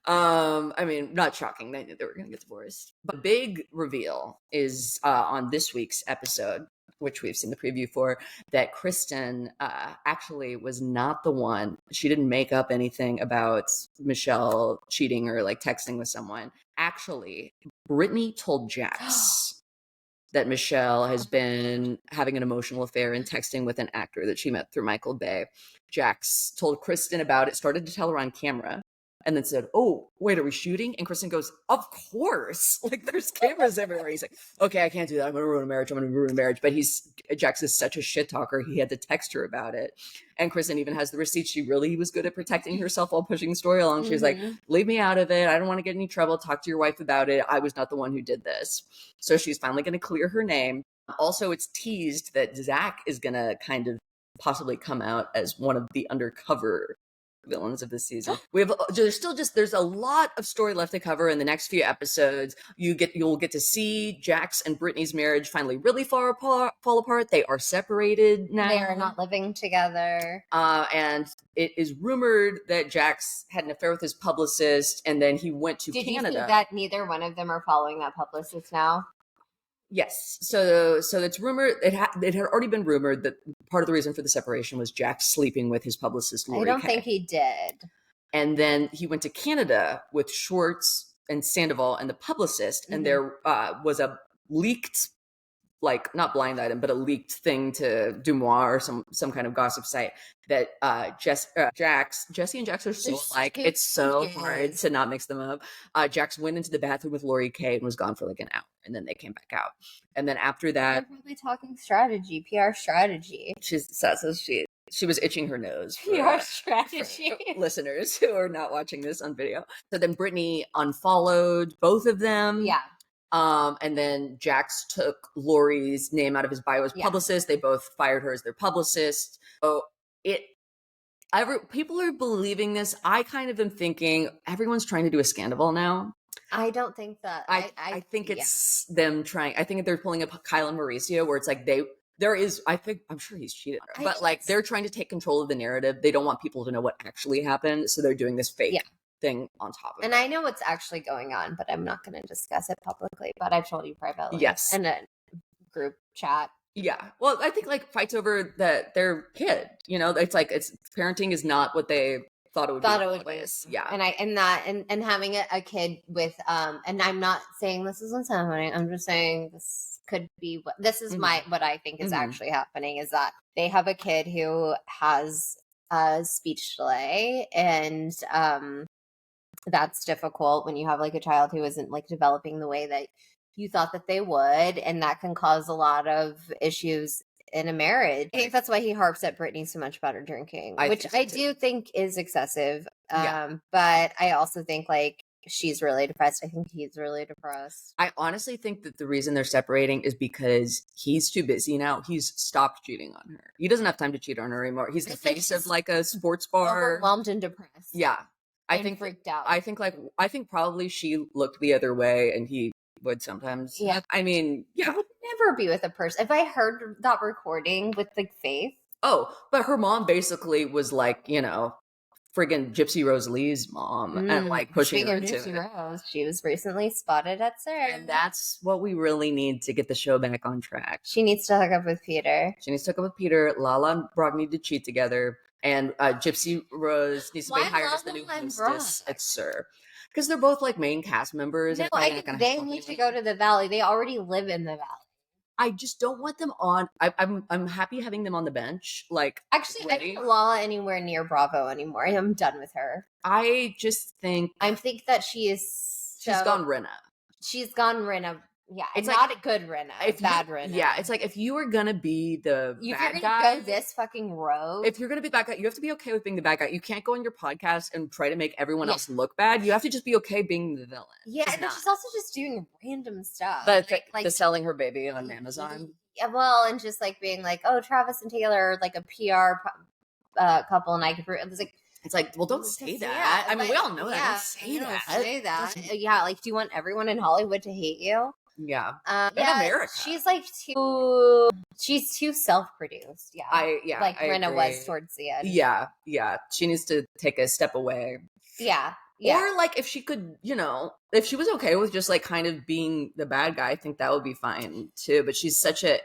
I mean, not shocking. They knew they were going to get divorced. But big reveal is on this week's episode, which we've seen the preview for, that Kristen actually was not the one. She didn't make up anything about Michelle cheating or like texting with someone. Actually, Brittany told Jax that Michelle has been having an emotional affair and texting with an actor that she met through Michael Bay. Jax told Kristen about it, started to tell her on camera, and then said, oh, wait, are we shooting? And Kristen goes, of course. Like, there's cameras everywhere. He's like, okay, I can't do that. I'm going to ruin a marriage. But Jax is such a shit talker. He had to text her about it. And Kristen even has the receipt. She really was good at protecting herself while pushing the story along. She's like, leave me out of it. I don't want to get in any trouble. Talk to your wife about it. I was not the one who did this. So she's finally going to clear her name. Also, it's teased that Zach is going to kind of possibly come out as one of the undercover villains of this season. There's a lot of story left to cover in the next few episodes. You'll get to see Jax and Brittany's marriage finally really fall apart. They are separated now. They are not living together. And it is rumored that Jax had an affair with his publicist, and then he went to Canada. Did you see that neither one of them are following that publicist now? Yes. So it's rumored. It had already been rumored that part of the reason for the separation was Jax sleeping with his publicist, Lori I don't Kay. think he did. And then he went to Canada with Schwartz and Sandoval and the publicist, and there was a leaked, like not blind item, but a leaked thing to Dumois or some kind of gossip site that Jesse and Jax are so alike. It's so hard to not mix them up. Jax went into the bathroom with Lori Kay and was gone for like an hour, and then they came back out. And then after that, they're really talking strategy, PR strategy. She was itching her nose for, PR strategy. for listeners who are not watching this on video. So then Brittany unfollowed both of them. Yeah. And then Jax took Lori's name out of his bio as publicist. They both fired her as their publicist. So people are believing this. I kind of am thinking everyone's trying to do a scandal now. I don't think that. I think it's them trying. I think they're pulling up Kyle and Mauricio, where it's like I'm sure he's cheated, but like they're trying to take control of the narrative. They don't want people to know what actually happened, so they're doing this fake thing on top of it. And I know what's actually going on, but I'm not going to discuss it publicly. But I've told you privately. Yes, in a group chat. Yeah, well, I think like fights over their kid. You know, it's like parenting is not what they thought it would be. Yeah, and having a kid with and I'm not saying this is what's happening. I'm just saying this could be what this is what I think is actually happening is that they have a kid who has a speech delay, and that's difficult when you have like a child who isn't like developing the way that you thought that they would, and that can cause a lot of issues in a marriage. I think that's why he harps at Brittany so much about her drinking, which I do think is excessive. But I also think like she's really depressed. I think he's really depressed. I honestly think that the reason they're separating is because he's too busy now. He's stopped cheating on her. He doesn't have time to cheat on her anymore. He's the face of like a sports bar. Overwhelmed and depressed. Yeah. I think freaked out. I think probably she looked the other way and he would sometimes. Yeah. I mean, yeah. I would never be with a person. If I heard that recording with like Faith. Oh, but her mom basically was like, you know, friggin' Gypsy Rose Lee's mom and like pushing her into Gypsy Rose, she was recently spotted at CERN. And that's what we really need to get the show back on track. She needs to hook up with Peter. She needs to hook up with Peter. Lala and Brock need to cheat together. And Gypsy Rose needs to be hired as the new hostess at SUR. Because they're both like main cast members. No, I think they need to go to the Valley. They already live in the Valley. I just don't want them on. I'm happy having them on the bench. Like, actually, I don't want Lala anywhere near Bravo anymore. I'm done with her. I just think that she is. She's gone Rinna. She's gone Rinna. Yeah, it's not like, a good Rinna. It's bad Rinna. Yeah, it's like if you were gonna be the bad guy, go this fucking road. If you're gonna be the bad guy, you have to be okay with being the bad guy. You can't go on your podcast and try to make everyone else look bad. You have to just be okay being the villain. Yeah, and she's also just doing random stuff. Like the selling her baby on Amazon. Yeah, well, and just like being like, oh, Travis and Taylor are like a PR couple, and I could. It's like, well, don't say that. I mean, we all know that. Don't say that. Yeah, like, do you want everyone in Hollywood to hate you? Yeah. In America. She's like too self-produced. Yeah. Like Rinna was towards the end. Yeah. Yeah. She needs to take a step away. Yeah. Yeah. Or like if she could, you know, if she was okay with just like kind of being the bad guy, I think that would be fine too. But she's such a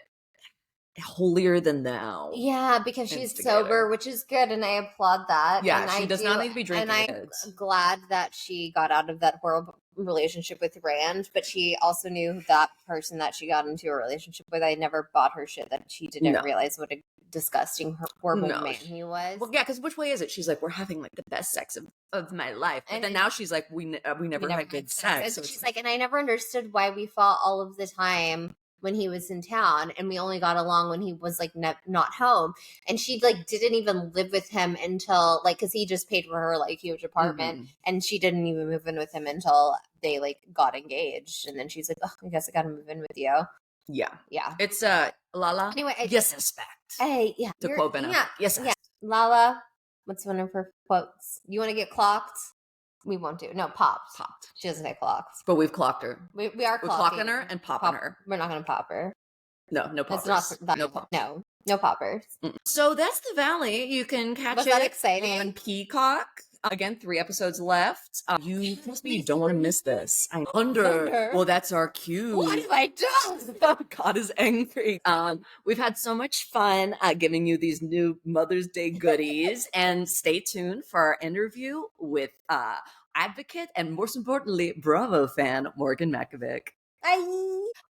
holier than thou. Yeah, because she's sober, which is good, and I applaud that. Yeah, and she does not need to be drinking. And I'm glad that she got out of that horrible relationship with Rand, but she also knew that person that she got into a relationship with. I never bought her shit that she didn't realize what a disgusting, horrible man he was. Well, yeah, because which way is it? She's like, we're having like the best sex of my life, but then now she's like, we never had good sex. So she's like, and I never understood why we fought all of the time when he was in town, and we only got along when he was like not home. And she like didn't even live with him until like, because he just paid for her like huge apartment, and she didn't even move in with him until they like got engaged. And then she's like, oh, I guess I gotta move in with you. Yeah. It's Lala. Anyway, yes, suspect. Hey, yeah. To quote Ben. Yes, yeah. Lala, what's one of her quotes? You want to get clocked? We won't do. No, popped. She doesn't get clocked. But we've clocked her. We are We're clocking her and popping her. We're not going to pop her. No poppers. It's not no poppers. No poppers. So that's the Valley. You can catch Was it that exciting? on Peacock. Again, 3 episodes left. You don't want to miss this. Thunder. Well, that's our cue. What have I done? God is angry. We've had so much fun giving you these new Mother's Day goodies, and stay tuned for our interview with advocate and most importantly, Bravo fan Morgan Makovic. Bye.